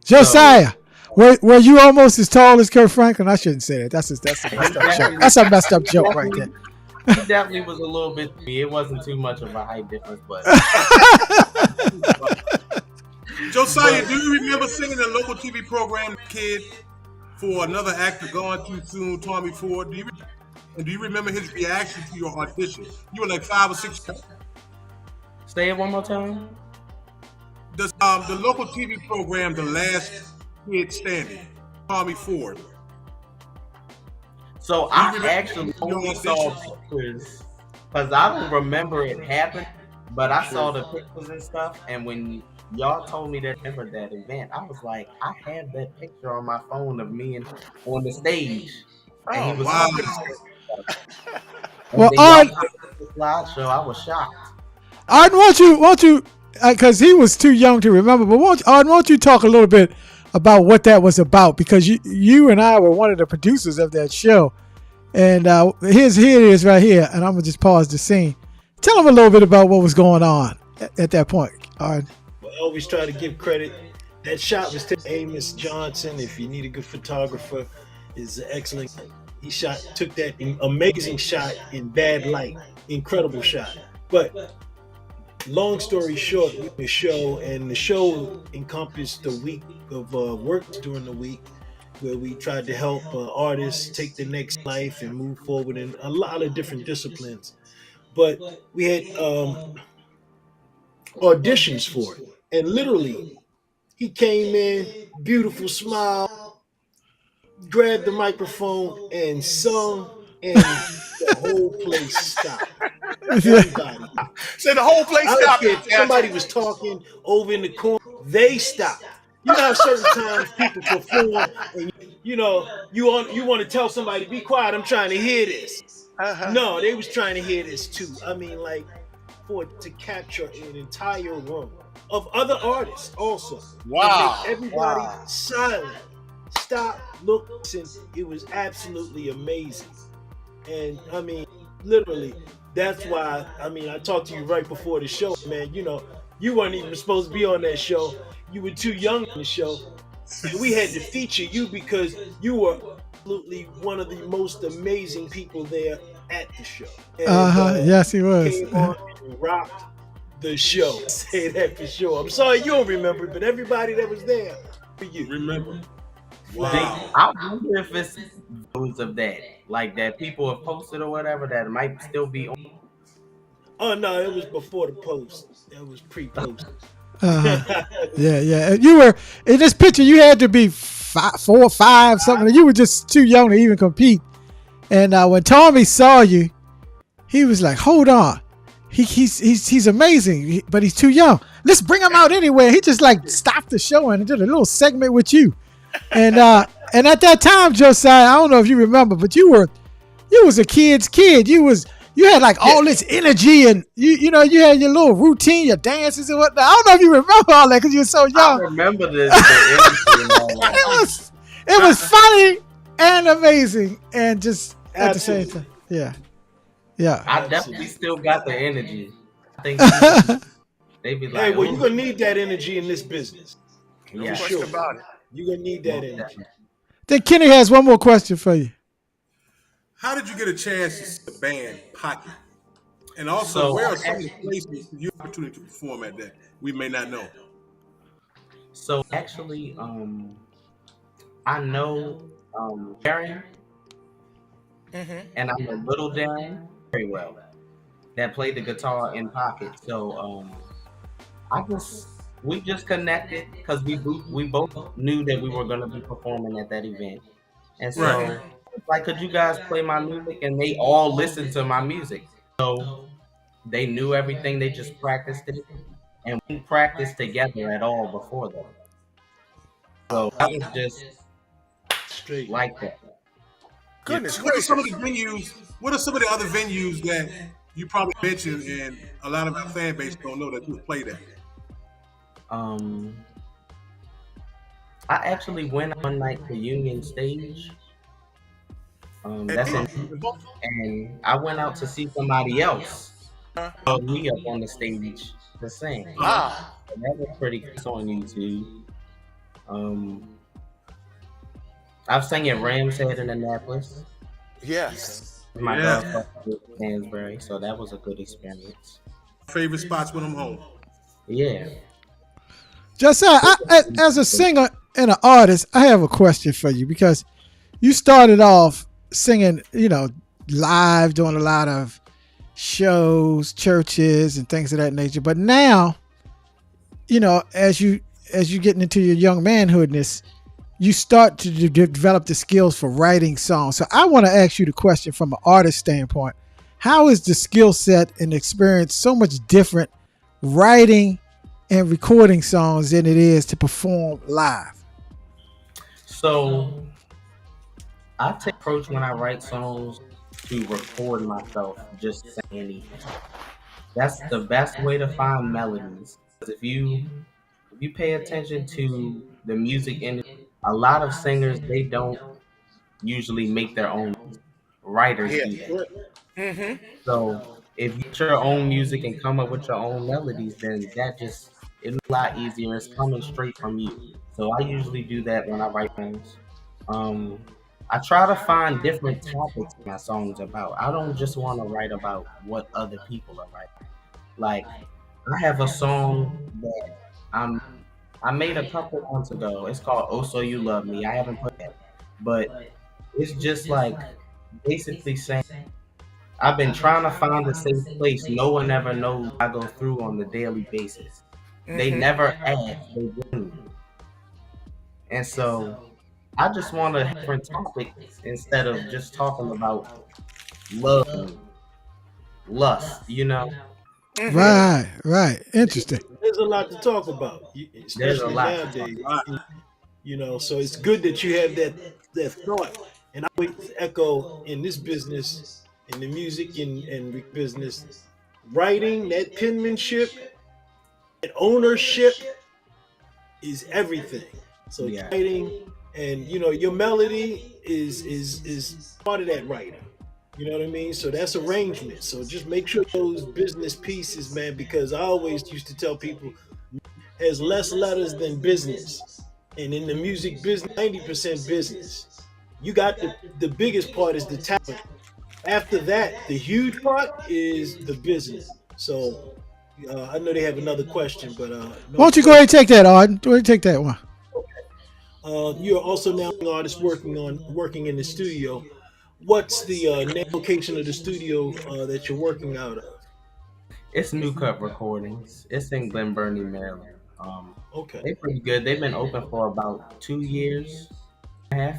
Speaker 7: Josiah, were you almost as tall as Kirk Franklin? I shouldn't say that. That's a messed up joke. That's a messed up joke right there.
Speaker 8: He definitely was a little bit. It wasn't too much of a height difference, but.
Speaker 3: Josiah, do you remember singing a local TV program, Kid, for another actor gone too soon, Tommy Ford? Do you remember his reaction to your audition? You were like 5 or 6.
Speaker 8: Say it one more time.
Speaker 3: The local TV program, The Last Kid Standing, Tommy Ford.
Speaker 8: So I actually only saw pictures because I don't remember it happened, but I saw the pictures and stuff. And when y'all told me that remember that event, I was like, I have that picture on my phone of me and on the stage. And he was
Speaker 7: well, on
Speaker 8: the slideshow, I was shocked.
Speaker 7: Arden, won't you? Because he was too young to remember, but won't you talk a little bit about what that was about? Because you and I were one of the producers of that show, and here it is right here, and I'm gonna just pause the scene. Tell them a little bit about what was going on at that point, Arden.
Speaker 1: Well, I always try to give credit. That shot was to Amos Johnson. If you need a good photographer, is excellent. He took that amazing shot in bad light, incredible shot. But long story short, the show encompassed the week of work during the week, where we tried to help artists take the next life and move forward in a lot of different disciplines. But we had auditions for it, and literally, he came in, beautiful smile, grabbed the microphone and sung, and the whole place stopped. Everybody.
Speaker 2: So the whole place stopped.
Speaker 1: Somebody was talking over in the corner. They stopped. You know how certain times people perform, and you want to tell somebody, be quiet, I'm trying to hear this. No, they was trying to hear this too. I mean, like, for it to capture an entire room of other artists also.
Speaker 2: Wow.
Speaker 1: Everybody silent. Stop, look, listen. It was absolutely amazing. And I mean, literally, that's why, I mean, I talked to you right before the show, man. You know, you weren't even supposed to be on that show. You were too young on the show. And we had to feature you because you were absolutely one of the most amazing people there at the show. And,
Speaker 7: yes, he was.
Speaker 1: Came on and rocked the show. Say that for sure. I'm sorry you don't remember, but everybody that was there for you.
Speaker 3: Remember.
Speaker 8: Wow. I wonder if it's those of that, like that people have posted or whatever that might still be on.
Speaker 1: Oh no, it was before the post. That was pre-post.
Speaker 7: Yeah. You were in this picture. You had to be 4 or 5 something. You were just too young to even compete. And when Tommy saw you, he was like, "Hold on." he's amazing, but he's too young. Let's bring him out anyway. He just like stopped the show and did a little segment with you. And at that time, Josiah, I don't know if you remember, but you was a kid's kid. You had like all this energy, and you had your little routine, your dances and whatnot. I don't know if you remember all that because you were so young.
Speaker 8: I remember this. The energy and all that.
Speaker 7: It was funny and amazing, and just at the same time, yeah.
Speaker 8: I definitely still got the energy. I think they be like,
Speaker 1: hey, well, you're gonna need that energy in this business.
Speaker 2: No question about it.
Speaker 1: You're gonna need that energy.
Speaker 7: Then Kenny has one more question for you.
Speaker 3: How did you get a chance to see the band Pocket? And also, where are some of the places you have opportunity to perform at that we may not know?
Speaker 8: So actually, I know Darren, and I know Little Darren very well. That played the guitar in Pocket. So we just connected because we both knew that we were gonna be performing at that event, and so like, could you guys play my music? And they all listened to my music, so they knew everything. They just practiced it, and we didn't practice together at all before that. So I was just straight like that.
Speaker 2: Goodness
Speaker 3: What are
Speaker 2: gracious.
Speaker 3: some of the venues? What are some of the other venues that you probably mentioned and a lot of our fan base don't know that you played at?
Speaker 8: I actually went one night to Union Stage. That's and I went out to see somebody else called me up on the stage to sing.
Speaker 2: Wow.
Speaker 8: And that was pretty cool on YouTube. I've sang at Ram's Head in Annapolis.
Speaker 2: Yes.
Speaker 8: My dog was Stansbury, so that was a good experience.
Speaker 3: Favorite spots when I'm home?
Speaker 8: Yeah.
Speaker 7: Josiah, as a singer and an artist, I have a question for you because you started off singing, live, doing a lot of shows, churches, and things of that nature. But now, as you getting into your young manhoodness, you start to develop the skills for writing songs. So I want to ask you the question from an artist standpoint: how is the skill set and experience so much different writing and recording songs than it is to perform live?
Speaker 8: So I take approach when I write songs to record myself just saying anything. That's the best way to find melodies. Because if you pay attention to the music industry, a lot of singers, they don't usually make their own music. Writers do that. So if you get your own music and come up with your own melodies, then it's a lot easier. It's coming straight from you. So I usually do that when I write songs. I try to find different topics my songs about. I don't just want to write about what other people are writing. Like, I have a song that I made a couple months ago. It's called "Oh So You Love Me." I haven't put that, but it's just like basically saying I've been trying to find a safe place. No one ever knows what I go through on a daily basis. They never ask, they do. And so I just want a different topic instead of just talking about love and lust,
Speaker 7: Right. Interesting.
Speaker 1: There's a lot to talk about, especially nowadays. So it's good that you have that thought. And I always echo in this business, in the music and business, writing, that penmanship, that ownership is everything. So writing and your melody is part of that writing. You know what I mean? So that's arrangement. So just make sure those business pieces, man, because I always used to tell people has less letters than business. And in the music business, 90% business. You got the biggest part is the talent. After that, the huge part is the business. So I know they have another question, but
Speaker 7: why don't you go ahead and take that, Arden? Go ahead and take that one.
Speaker 1: You're also now an artist working in the studio. What's the name location of the studio that you're working out of?
Speaker 8: It's New Cut Recordings. It's in Glen Burnie, Maryland.
Speaker 1: Okay.
Speaker 8: They're pretty good. They've been open for about 2.5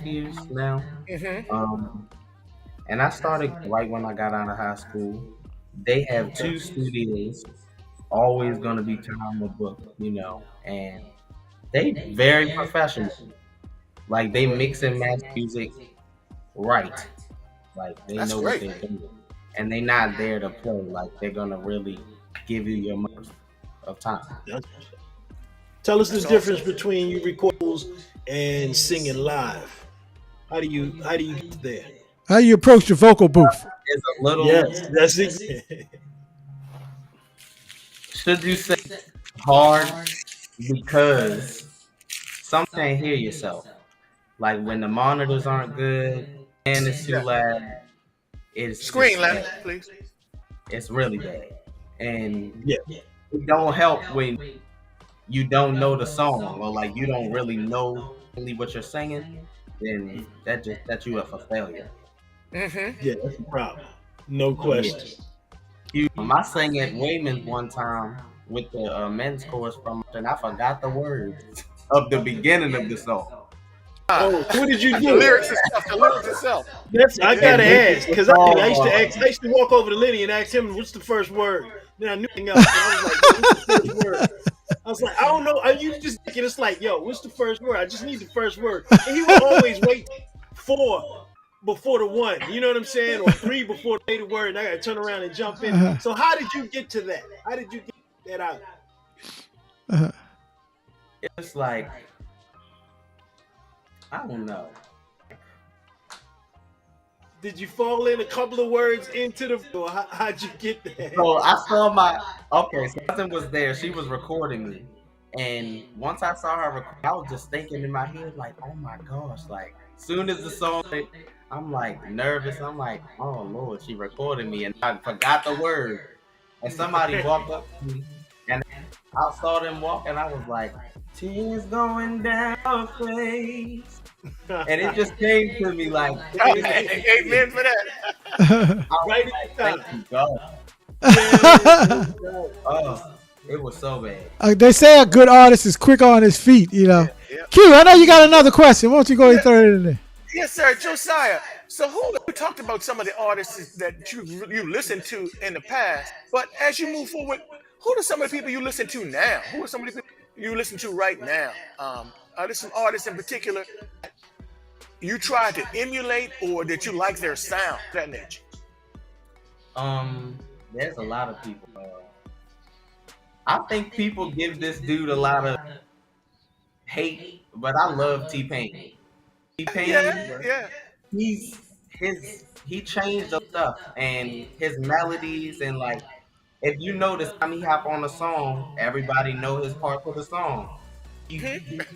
Speaker 8: years now. And I started right when I got out of high school, they have 2 studios, always gonna be time to book, and they very professional. Like they mix and match music right. Like they
Speaker 2: That's
Speaker 8: know what
Speaker 2: great.
Speaker 8: they're doing, and they're not there to play. Like they're gonna really give you your most of time.
Speaker 1: Tell us the difference between you recordals and singing live. How do you get there?
Speaker 7: How you approach the vocal booth?
Speaker 8: It's a little.
Speaker 1: Yes, that's it.
Speaker 8: Should you say hard because some can't hear yourself. Like when the monitors aren't good and it's too loud, it's
Speaker 2: Screen
Speaker 8: just
Speaker 2: louder,
Speaker 8: bad.
Speaker 2: please.
Speaker 8: It's really bad, and
Speaker 1: Yeah.
Speaker 8: it don't help when you don't know the song or like you don't really know really what you're singing. Then that just sets you up for failure.
Speaker 2: Mm-hmm.
Speaker 1: Yeah, that's the problem. No question.
Speaker 8: I sang at Wayman's one time with the men's chorus from, and I forgot the words of the beginning of the song.
Speaker 1: Oh, what did you
Speaker 2: The
Speaker 1: do?
Speaker 2: lyrics itself.
Speaker 1: I gotta ask because I used to walk over to Lenny and ask him what's the first word. Then I knew nothing else. I was like, what's the first word? I was like, I don't know. You just thinking it's like, yo, what's the first word? I just need the first word. And he would always wait 4 before the 1. You know what I'm saying? Or 3 before the word, and I gotta turn around and jump in. So how did you get to that? How did you get that out?
Speaker 8: It's like, I don't know.
Speaker 1: Did you fall in a couple of words into the? Or how'd you get there?
Speaker 8: So I saw something was there. She was recording me, and once I saw her record, I was just thinking in my head like, oh my gosh! Like, soon as the song, I'm like nervous. I'm like, oh Lord, she recorded me, and I forgot the word. And somebody walked up to me, and I saw them walk, and I was like, tears going down her face. And it just came to me like,
Speaker 2: Amen for that.
Speaker 1: Right
Speaker 8: thank you, God. Oh, it was so bad.
Speaker 7: They say a good artist is quick on his feet,
Speaker 2: Yeah.
Speaker 7: Q, I know you got another question. Why don't you go ahead and throw it in there?
Speaker 2: Yes, sir, Josiah. So we talked about some of the artists that you listened to in the past, but as you move forward, who are some of the people you listen to now? Who are some of the people you listen to right now? Are there some artists in particular you try to emulate or that you like their sound, that nature?
Speaker 8: There's a lot of people. I think people give this dude a lot of hate, but I love T-Pain. T-Pain,
Speaker 2: Yeah.
Speaker 8: he changed the stuff and his melodies, and like if you notice time he hop on a song, everybody know his part of the song. He's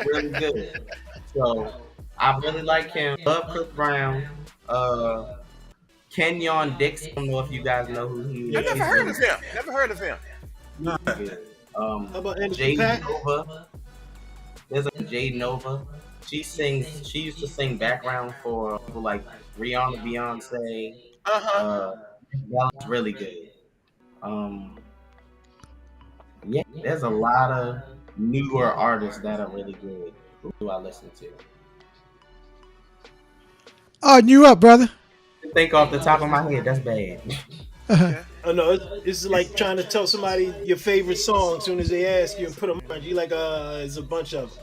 Speaker 8: really good. So I really like him. Love Chris Brown. Kenyon Dixon. I don't know if you guys know who he is.
Speaker 2: I never heard of him.
Speaker 3: No.
Speaker 1: How about
Speaker 8: Jade
Speaker 1: Pack?
Speaker 8: Nova. There's a Jade Nova. She used to sing background for people like Rihanna, Beyonce. That's really good. Yeah, there's a lot of newer artists that are really good who I listen to.
Speaker 7: Oh, you up, brother?
Speaker 8: Think off the top of my head, that's bad.
Speaker 1: I know it's like trying to tell somebody your favorite song as soon as they ask you and put them on. You like, it's a bunch of them.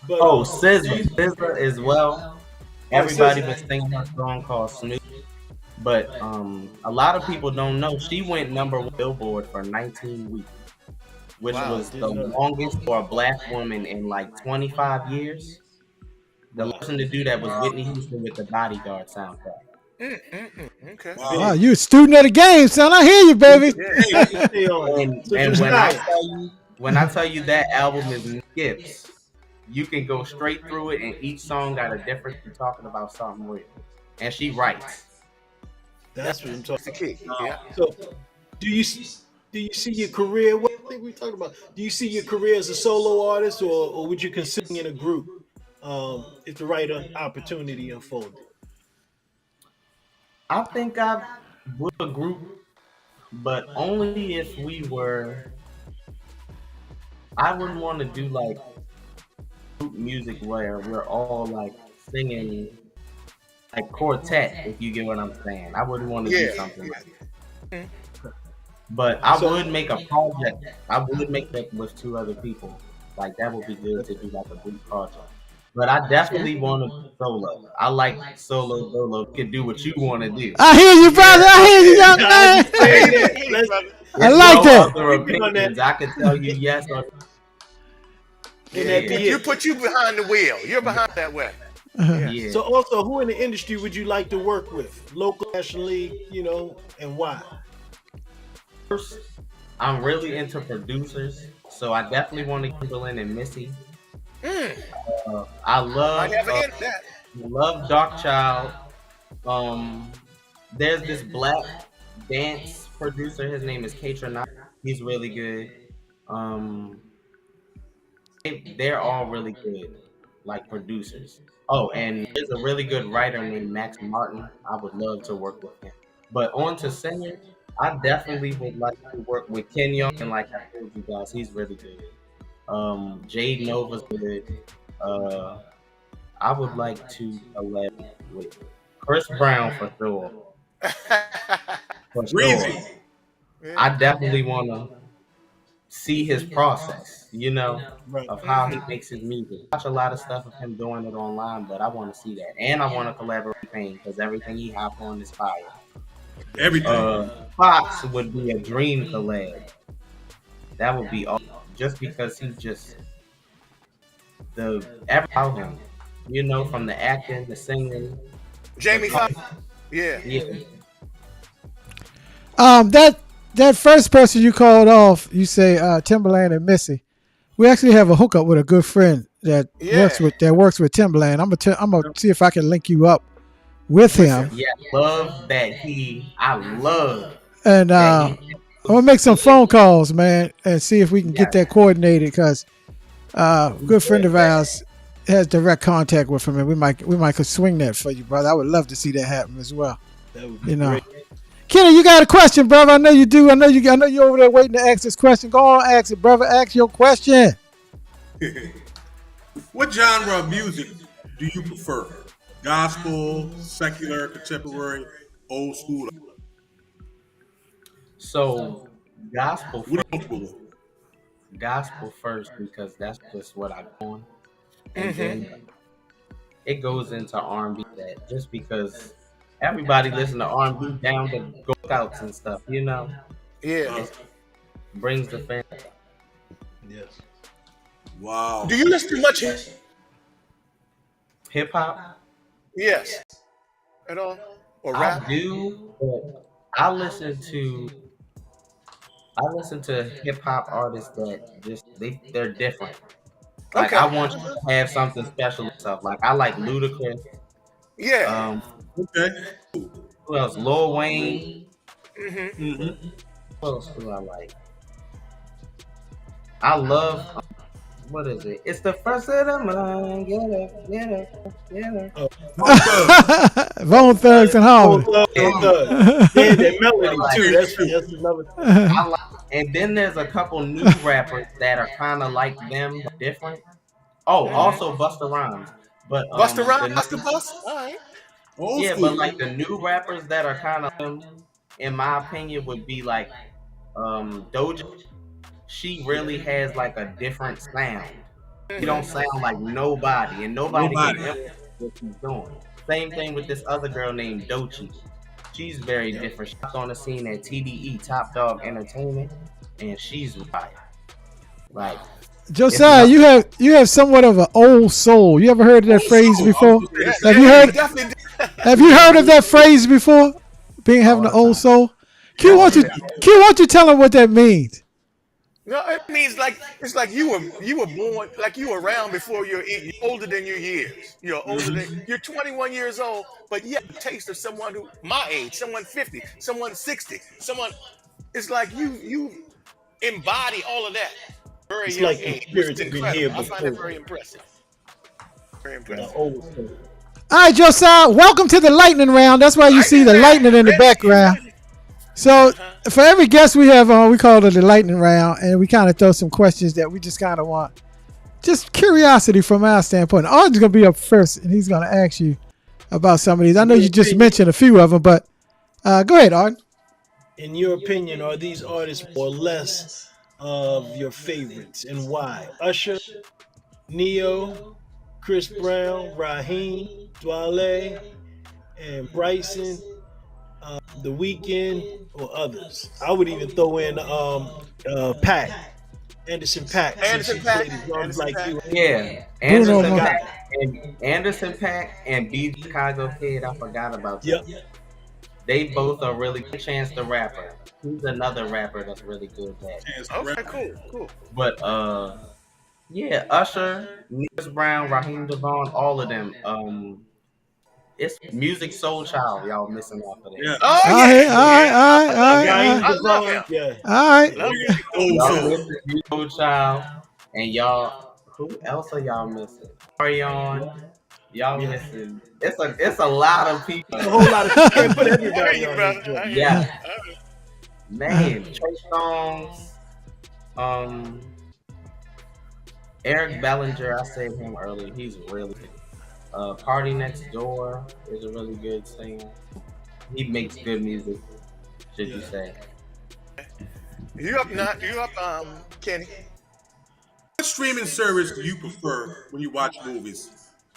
Speaker 1: But,
Speaker 8: SZA as well. Everybody was singing her song called Snoop. But a lot of people don't know she went #1 Billboard for 19 weeks, which was the longest for a black woman in like 25 years. The person to do that was Whitney Houston with the Bodyguard soundtrack.
Speaker 2: Okay.
Speaker 7: Wow, you a student of the game, son. I hear you, baby.
Speaker 8: And when I tell you that album is skips, you can go straight through it, and each song got a difference in talking about something real. And she writes.
Speaker 1: That's what I'm talking
Speaker 2: about. Yeah.
Speaker 1: So, do you see your career? What I think we talked about. Do you see your career as a solo artist, or would you consider in a group if the right opportunity unfolded?
Speaker 8: I think I would a group, but only if I wouldn't want to do like group music where we're all like singing like quartet, if you get what I'm saying. I wouldn't want to do something like that. But I would make a project. I would make that with 2 other people. Like that would be good to do like a group project. But I definitely want to solo. I like solo. You can do what you want to do.
Speaker 7: I hear you, brother. I hear you, young man. I like that.
Speaker 8: Other opinions, I can tell you yes or
Speaker 2: You put you behind the wheel. You're behind that way.
Speaker 8: yeah.
Speaker 1: So also, who in the industry would you like to work with? Local, nationally, and why?
Speaker 8: First, I'm really into producers, so I definitely want to Kimberlyn and Missy. I love Darkchild. There's this black dance producer. His name is Katron. He's really good. They're all really good, like producers. Oh, and there's a really good writer named Max Martin. I would love to work with him. But on to singers, I definitely would like to work with Ken Young, and like I told you guys, he's really good. Jade Nova's good. I would like to collaborate with Chris Brown for sure. I definitely want to see his process, of how he makes his music. I watch a lot of stuff of him doing it online, but I want to see that. And I want to collaborate with Payne because everything he hop on is fire.
Speaker 3: Everything.
Speaker 8: Fox would be a dream collab. That would be awesome. Just because he's just about him, from the acting, the singing.
Speaker 2: Jamie Foxx. Yeah.
Speaker 7: That first person you called off, you say Timberland and Missy. We actually have a hookup with a good friend that works with Timberland. I'm gonna see if I can link you up with him.
Speaker 8: Yeah, love that I love.
Speaker 7: And I'm gonna make some phone calls, man, and see if we can get that coordinated because a good friend of ours has direct contact with him, and we might could swing that for you, brother. I would love to see that happen as well.
Speaker 1: That would be great.
Speaker 7: Kenny, you got a question, brother? I know you do. I know you're over there waiting to ask this question. Go on, ask it, brother. Ask your question.
Speaker 3: What genre of music do you prefer? Gospel, secular, contemporary, old school?
Speaker 8: So, gospel first because that's just what I'm on. And then it goes into R&B that just because everybody listen to R&B down to go-outs and stuff, Yeah. It brings the fan.
Speaker 1: Yes.
Speaker 3: Wow.
Speaker 2: Do you listen to much
Speaker 8: hip-hop?
Speaker 2: Yes. At all? Or rap?
Speaker 8: I do, but I listen to hip-hop artists that just, they're different. Like, I want you to have something special and stuff. Like, I like Ludacris.
Speaker 2: Yeah.
Speaker 8: Who else? Lil Wayne. Who else do I like? I love. What is it? It's the first of the month. Get up.
Speaker 7: Bone Thugs and Harmony.
Speaker 1: Yeah, that melody too. That's another thing.
Speaker 8: And then there's a couple new rappers that are kind of like them, but different. Oh, also Busta Rhymes. But
Speaker 2: Busta Rhymes, Busta Bus. All right.
Speaker 8: But like the new rappers that are kind of, in my opinion, would be like Doja. She really has like a different sound. She don't sound like nobody, and nobody can implement what she's doing. Same thing with this other girl named Doechii. She's very different. She's on the scene at TDE, Top Dog Entertainment, and she's fire. Like
Speaker 7: Josiah, you have somewhat of an old soul. You ever heard of that phrase before? Have you heard of that phrase before? Having an old soul. Q, why don't you tell them what that means?
Speaker 2: No, it means it's like you were born, like you were around before you're older than your years. You're 21 years old, but you have a taste of someone who my age, someone 50, someone 60, it's like you embody all of that. Very young age. It's incredible. I find it very impressive. Very impressive.
Speaker 7: All right, Josiah, welcome to the lightning round. That's why you see the lightning in the background. So for every guest we have on, we call it the lightning round, and we kind of throw some questions that we just kind of want, just curiosity from our standpoint. Arden's going to be up first, and he's going to ask you about some of these. I know you just mentioned a few of them, but go ahead, Arden.
Speaker 1: in your opinion, are these artists more or less of your favorites, and why? Usher, Neo, Chris Brown, Raheem, Dwale, and Bryson, The Weeknd, or others. I would even throw in Pack, Anderson Paak, since
Speaker 2: Anderson
Speaker 1: he
Speaker 2: Paak.
Speaker 1: played the drums like you.
Speaker 8: Yeah,
Speaker 7: Bruno
Speaker 8: Anderson
Speaker 7: Mars.
Speaker 8: Paak and Anderson Paak and B Chicago Kid. I forgot about
Speaker 1: Yep.
Speaker 8: them. They both are really good. Chance the Rapper. He's another rapper that's really good at.
Speaker 2: Okay, cool.
Speaker 8: But yeah, Usher, Chris Brown, Raheem Devon, all of them. It's Music Soul Child. Y'all missing out for that.
Speaker 3: Yeah.
Speaker 2: Oh
Speaker 7: All right,
Speaker 2: yeah.
Speaker 7: all right.
Speaker 2: I love him.
Speaker 1: Yeah.
Speaker 7: All right.
Speaker 2: Love him.
Speaker 8: Y'all missing Music Soul Child, and y'all. Who else are y'all missing? Arion. Y'all missing. It's a lot of people.
Speaker 1: A whole lot of people. Can't put
Speaker 2: I
Speaker 1: everybody
Speaker 2: hear you,
Speaker 1: on
Speaker 2: brother.
Speaker 1: this joint.
Speaker 8: Yeah. Man, Trey Songz, Eric Bellinger, I said him earlier. He's really good. Party Next Door is a really good singer. He makes good music, should you say?
Speaker 2: You up, Kenny?
Speaker 3: What streaming service do you prefer when you watch movies?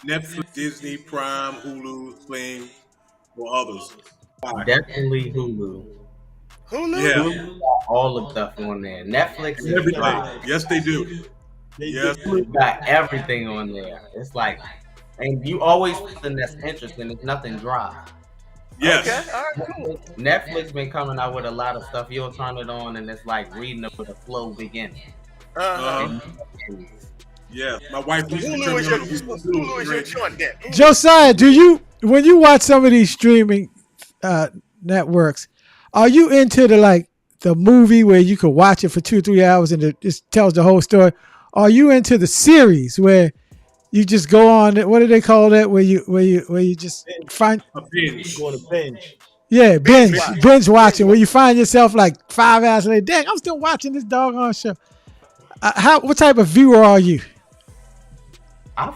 Speaker 3: Netflix, Disney, Prime, Hulu, Sling, or others? Why?
Speaker 8: Definitely Hulu.
Speaker 2: Hulu?
Speaker 3: Yeah.
Speaker 8: Hulu got all the stuff on there. Netflix is
Speaker 3: Everything.
Speaker 8: dry.
Speaker 3: Yes, they do. Yes.
Speaker 8: Hulu got everything on there. It's like, and you always something that's interesting. It's nothing dry.
Speaker 3: Yes.
Speaker 2: Okay, all right, cool.
Speaker 8: Netflix been coming out with a lot of stuff. You'll turn it on and it's like reading it with a flow beginning.
Speaker 3: Uh-huh. Yeah. My wife used to
Speaker 2: Hulu is your
Speaker 3: Hulu is great.
Speaker 2: joint then.
Speaker 7: Josiah, when you watch some of these streaming networks, are you into the movie where you could watch it for 2-3 hours and it just tells the whole story? Are you into the series where you just go on? What do they call that? Where you just find
Speaker 3: A binge.
Speaker 1: Going to binge.
Speaker 7: Yeah, binge watching, where you find yourself like 5 hours later. Dang, I'm still watching this doggone show. What type of viewer are you?
Speaker 8: I'm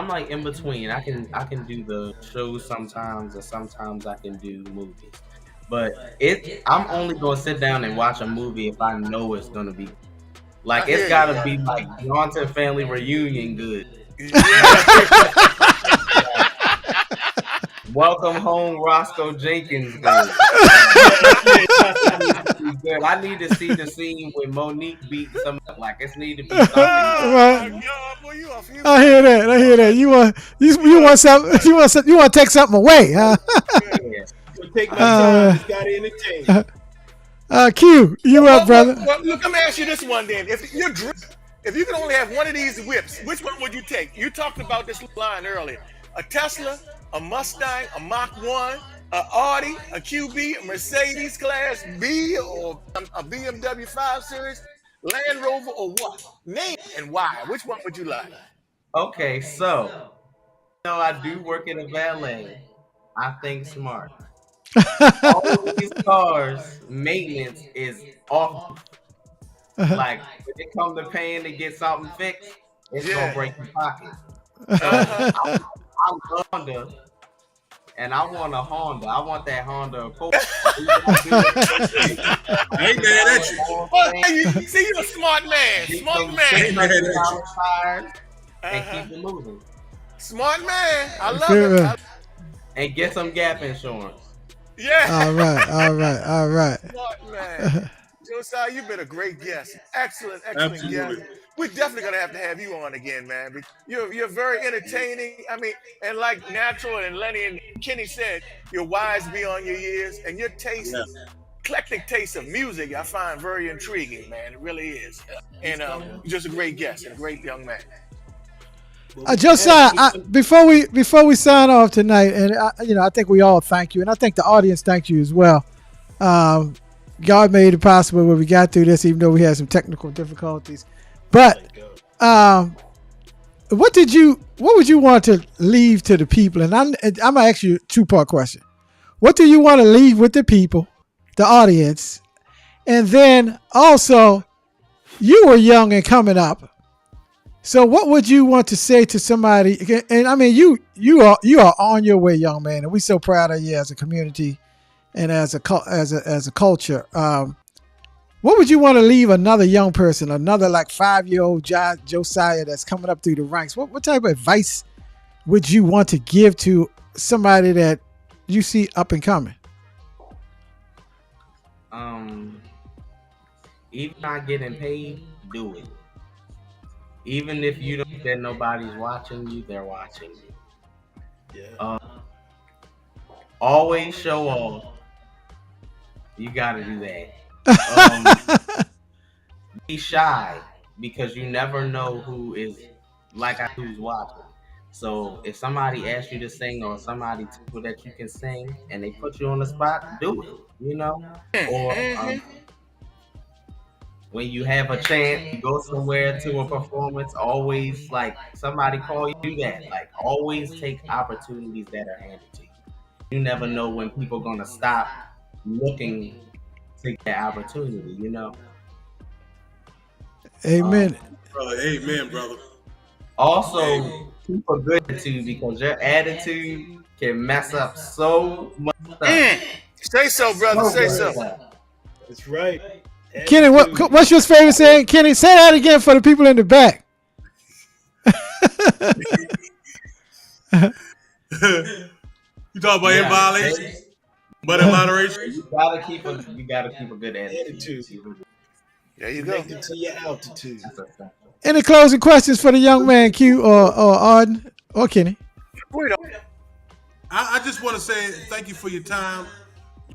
Speaker 8: like in between. I can do the shows sometimes, or sometimes I can do movies. But I'm only gonna sit down and watch a movie if I know it's gonna be like it's gotta be like Johnson Family Reunion good. Welcome Home, Roscoe Jenkins good. I need to see the scene where Monique beat some like it need to be something.
Speaker 7: Right.
Speaker 2: Boy, you off here.
Speaker 7: I hear that. You want something? You want to take something away, huh?
Speaker 8: Yeah.
Speaker 1: Take my time. It's got to entertain.
Speaker 7: Q, you up, brother?
Speaker 2: Well, look, let me ask you this one then. If you can only have one of these whips, which one would you take? You talked about this line earlier. A Tesla, a Mustang, a Mach 1, a Audi, a QB, a Mercedes Class B, or a BMW 5 Series, Land Rover, or what? Name and why. Which one would you like?
Speaker 8: Okay, so I do work in a valet. I think smart. All of these cars, maintenance is off. Like when it comes to paying to get something fixed, it's gonna break your pocket. I love Honda, and I want a Honda. I want that Honda Accord.
Speaker 3: I ain't mad at you.
Speaker 2: Well, you see, you're a smart man. Smart man.
Speaker 8: Tires and keep it moving.
Speaker 2: Smart man. I love it.
Speaker 8: And get some Gap insurance.
Speaker 2: Yeah.
Speaker 7: All right.
Speaker 2: Smart man. Josiah, you've been a great guest. Excellent
Speaker 3: Absolutely.
Speaker 2: guest. We're definitely gonna have you on again, man. You're very entertaining. I mean, and like Natural and Lenny and Kenny said, you're wise beyond your years, and your taste, eclectic taste of music, I find very intriguing, man. It really is. And just a great guest and a great young man.
Speaker 7: Josiah, before we sign off tonight, and I think we all thank you, and I think the audience thank you as well. God made it possible where we got through this, even though we had some technical difficulties. But what would you want to leave to the people? And I'm gonna ask you a 2-part question. What do you want to leave with the people, the audience? And then also, you were young and coming up. So what would you want to say to somebody? And I mean, you are on your way, young man, and we're so proud of you as a community. and as a culture, what would you want to leave another young person, another like 5-year-old Josiah that's coming up through the ranks? What type of advice would you want to give to somebody that you see up and coming?
Speaker 8: Even not getting paid, do it. Even if you don't think that nobody's watching you, they're watching you. Yeah. Always show off. You got to do that. Be shy, because you never know who's watching. So if somebody asks you to sing, or somebody tells you that you can sing and they put you on the spot, do it. You know, or when you have a chance to go somewhere to a performance, always like somebody call you, do that. Like always take opportunities that are handed to you. You never know when people are gonna stop looking to take that opportunity. You know.
Speaker 7: Amen.
Speaker 3: Brother, amen, brother.
Speaker 8: Also, keep a good attitude, because your attitude can mess up so much stuff.
Speaker 2: Say so, brother. Say so.
Speaker 1: That's right.
Speaker 7: Kenny, what's your favorite saying? Kenny, say that again for the people in the back.
Speaker 3: You talk about in violation, but in moderation.
Speaker 8: You gotta keep a good attitude.
Speaker 2: There you go.
Speaker 1: To your altitude.
Speaker 7: Any closing questions for the young man, Q or Arden or Kenny?
Speaker 3: I just want to say thank you for your time.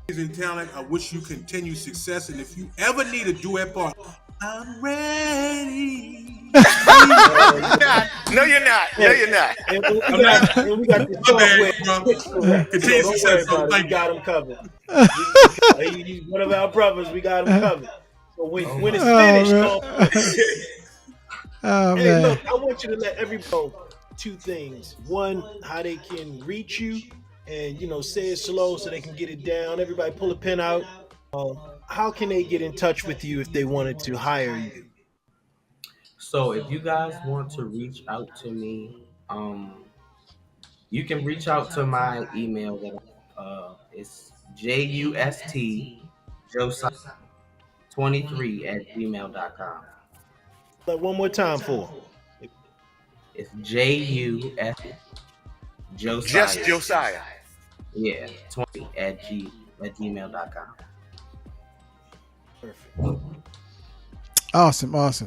Speaker 3: Amazing talent. I wish you continued success. And if you ever need a duet part, I'm ready.
Speaker 2: No, you're not.
Speaker 1: And we got the software.
Speaker 3: Continue success.
Speaker 1: We got him covered. He's one of our brothers. We got him covered. So when it's finished, hey, look, I want you to let everybody know 2 things. One, how they can reach you, and say it slow so they can get it down. Everybody pull a pen out. How can they get in touch with you if they wanted to hire you?
Speaker 8: So if you guys want to reach out to me, you can reach out to my email that it's JUST23@gmail.com.
Speaker 1: Like one more time for
Speaker 8: it's JUST Josiah.
Speaker 2: Just Josiah.
Speaker 8: Yeah, 20@gmail.com.
Speaker 1: Perfect.
Speaker 7: Awesome.
Speaker 1: And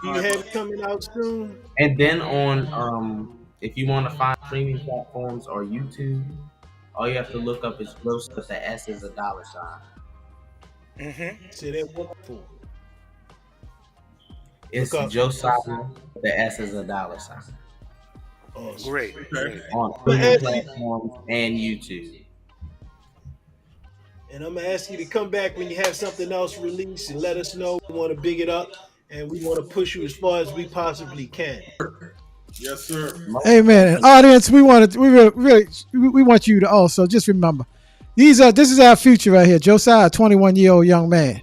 Speaker 1: you have it coming out soon?
Speaker 8: And then on if you want to find streaming platforms or YouTube, all you have to look up is Gross, but the S is a $sign.
Speaker 1: Say that wonderful.
Speaker 8: It's Josiah, the S is a $sign.
Speaker 1: Awesome.
Speaker 2: Great.
Speaker 8: On streaming platforms and YouTube.
Speaker 1: And I'm going to ask you to come back when you have something else released and let us know. We want to big it up, and we want to push you as far as we possibly can.
Speaker 3: Yes, sir.
Speaker 7: Amen. And audience, we want you to also just remember, this is our future right here. Josiah, a 21-year-old young man,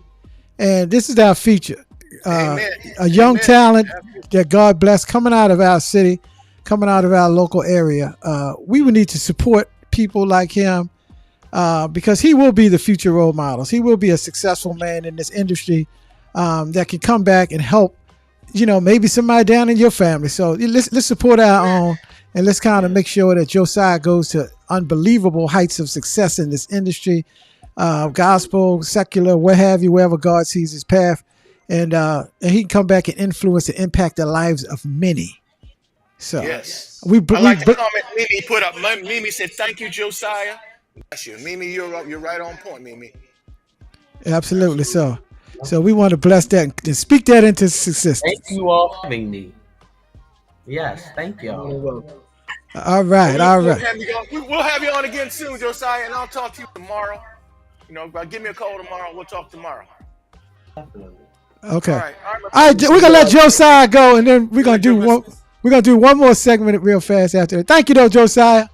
Speaker 7: and this is our future. A young talent that God bless coming out of our city, coming out of our local area. We would need to support people like him. Because he will be the future role models. He will be a successful man in this industry that can come back and help, maybe somebody down in your family. So let's support our own, and let's kind of make sure that Josiah goes to unbelievable heights of success in this industry, gospel, secular, what have you, wherever God sees his path, and he can come back and influence and impact the lives of many. So
Speaker 2: yes, I like the comment Mimi put up. Mimi said, "Thank you, Josiah." Bless you, Mimi. You're right on point, Mimi.
Speaker 7: Absolutely. So we want to bless that and speak that into success.
Speaker 8: Thank you all for having me. Yes, thank y'all.
Speaker 7: All right.
Speaker 2: We'll have you on again soon, Josiah, and I'll talk to you tomorrow. Give me a call tomorrow. We'll talk tomorrow.
Speaker 8: Definitely.
Speaker 7: Okay. All right. We're gonna let Josiah go, and then we're gonna do one more segment real fast after that. Thank you, though, Josiah.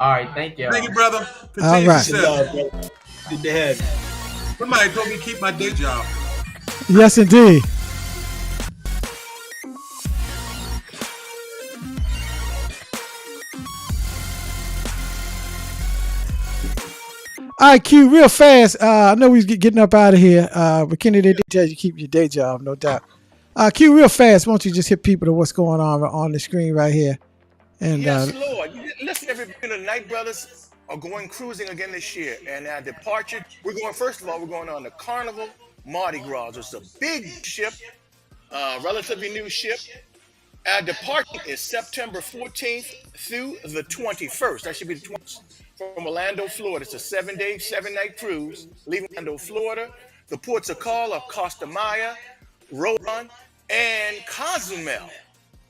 Speaker 8: All right, thank you.
Speaker 3: Thank you, brother.
Speaker 7: All right.
Speaker 1: Good to have you.
Speaker 3: Somebody told me to keep my day job.
Speaker 7: Yes, indeed. All right, Q, real fast. I know we're getting up out of here. But Kenny, they did tell you keep your day job, no doubt. Q, real fast. Why don't you just hit people to what's going on the screen right here? And
Speaker 2: yes, Lord. Listen, everybody, the Night Brothers are going cruising again this year. And our departure, first of all, we're going on the Carnival Mardi Gras. It's a big ship, relatively new ship. Our departure is September 14th through the 21st. That should be the 20th. From Orlando, Florida. It's a 7-day, 7-night cruise, leaving Orlando, Florida. The ports of call are Costa Maya, Rodon, and Cozumel.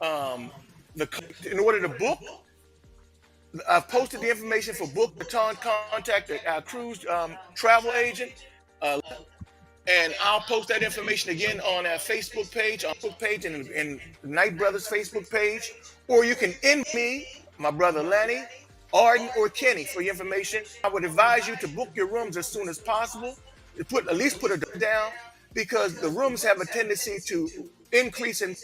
Speaker 2: In order to book, I've posted the information for book. Contact our cruise travel agent, and I'll post that information again on our Facebook page, and Night Brothers Facebook page. Or you can inbox me, my brother Lenny, Arden, or Kenny for your information. I would advise you to book your rooms as soon as possible. At least put a down, because the rooms have a tendency to increase. And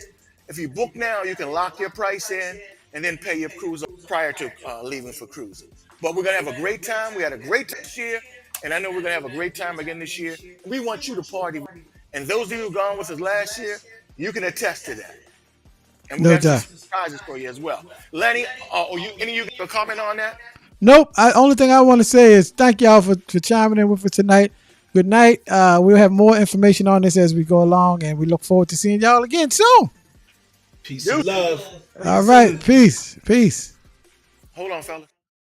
Speaker 2: if you book now, you can lock your price in and then pay your cruise prior to leaving for cruising. But we're gonna have a great time. We had a great time this year, and I know we're gonna have a great time again this year. We want you to party, and those of you who gone with us last year, you can attest to that. And we have some surprises for you as well. Lenny, any of you got a comment on that?
Speaker 7: Nope. Only thing I want to say is thank y'all for chiming in with us tonight. Good night. We'll have more information on this as we go along, and we look forward to seeing y'all again soon.
Speaker 1: Peace and love.
Speaker 7: All right. Peace.
Speaker 2: Hold on, fellas.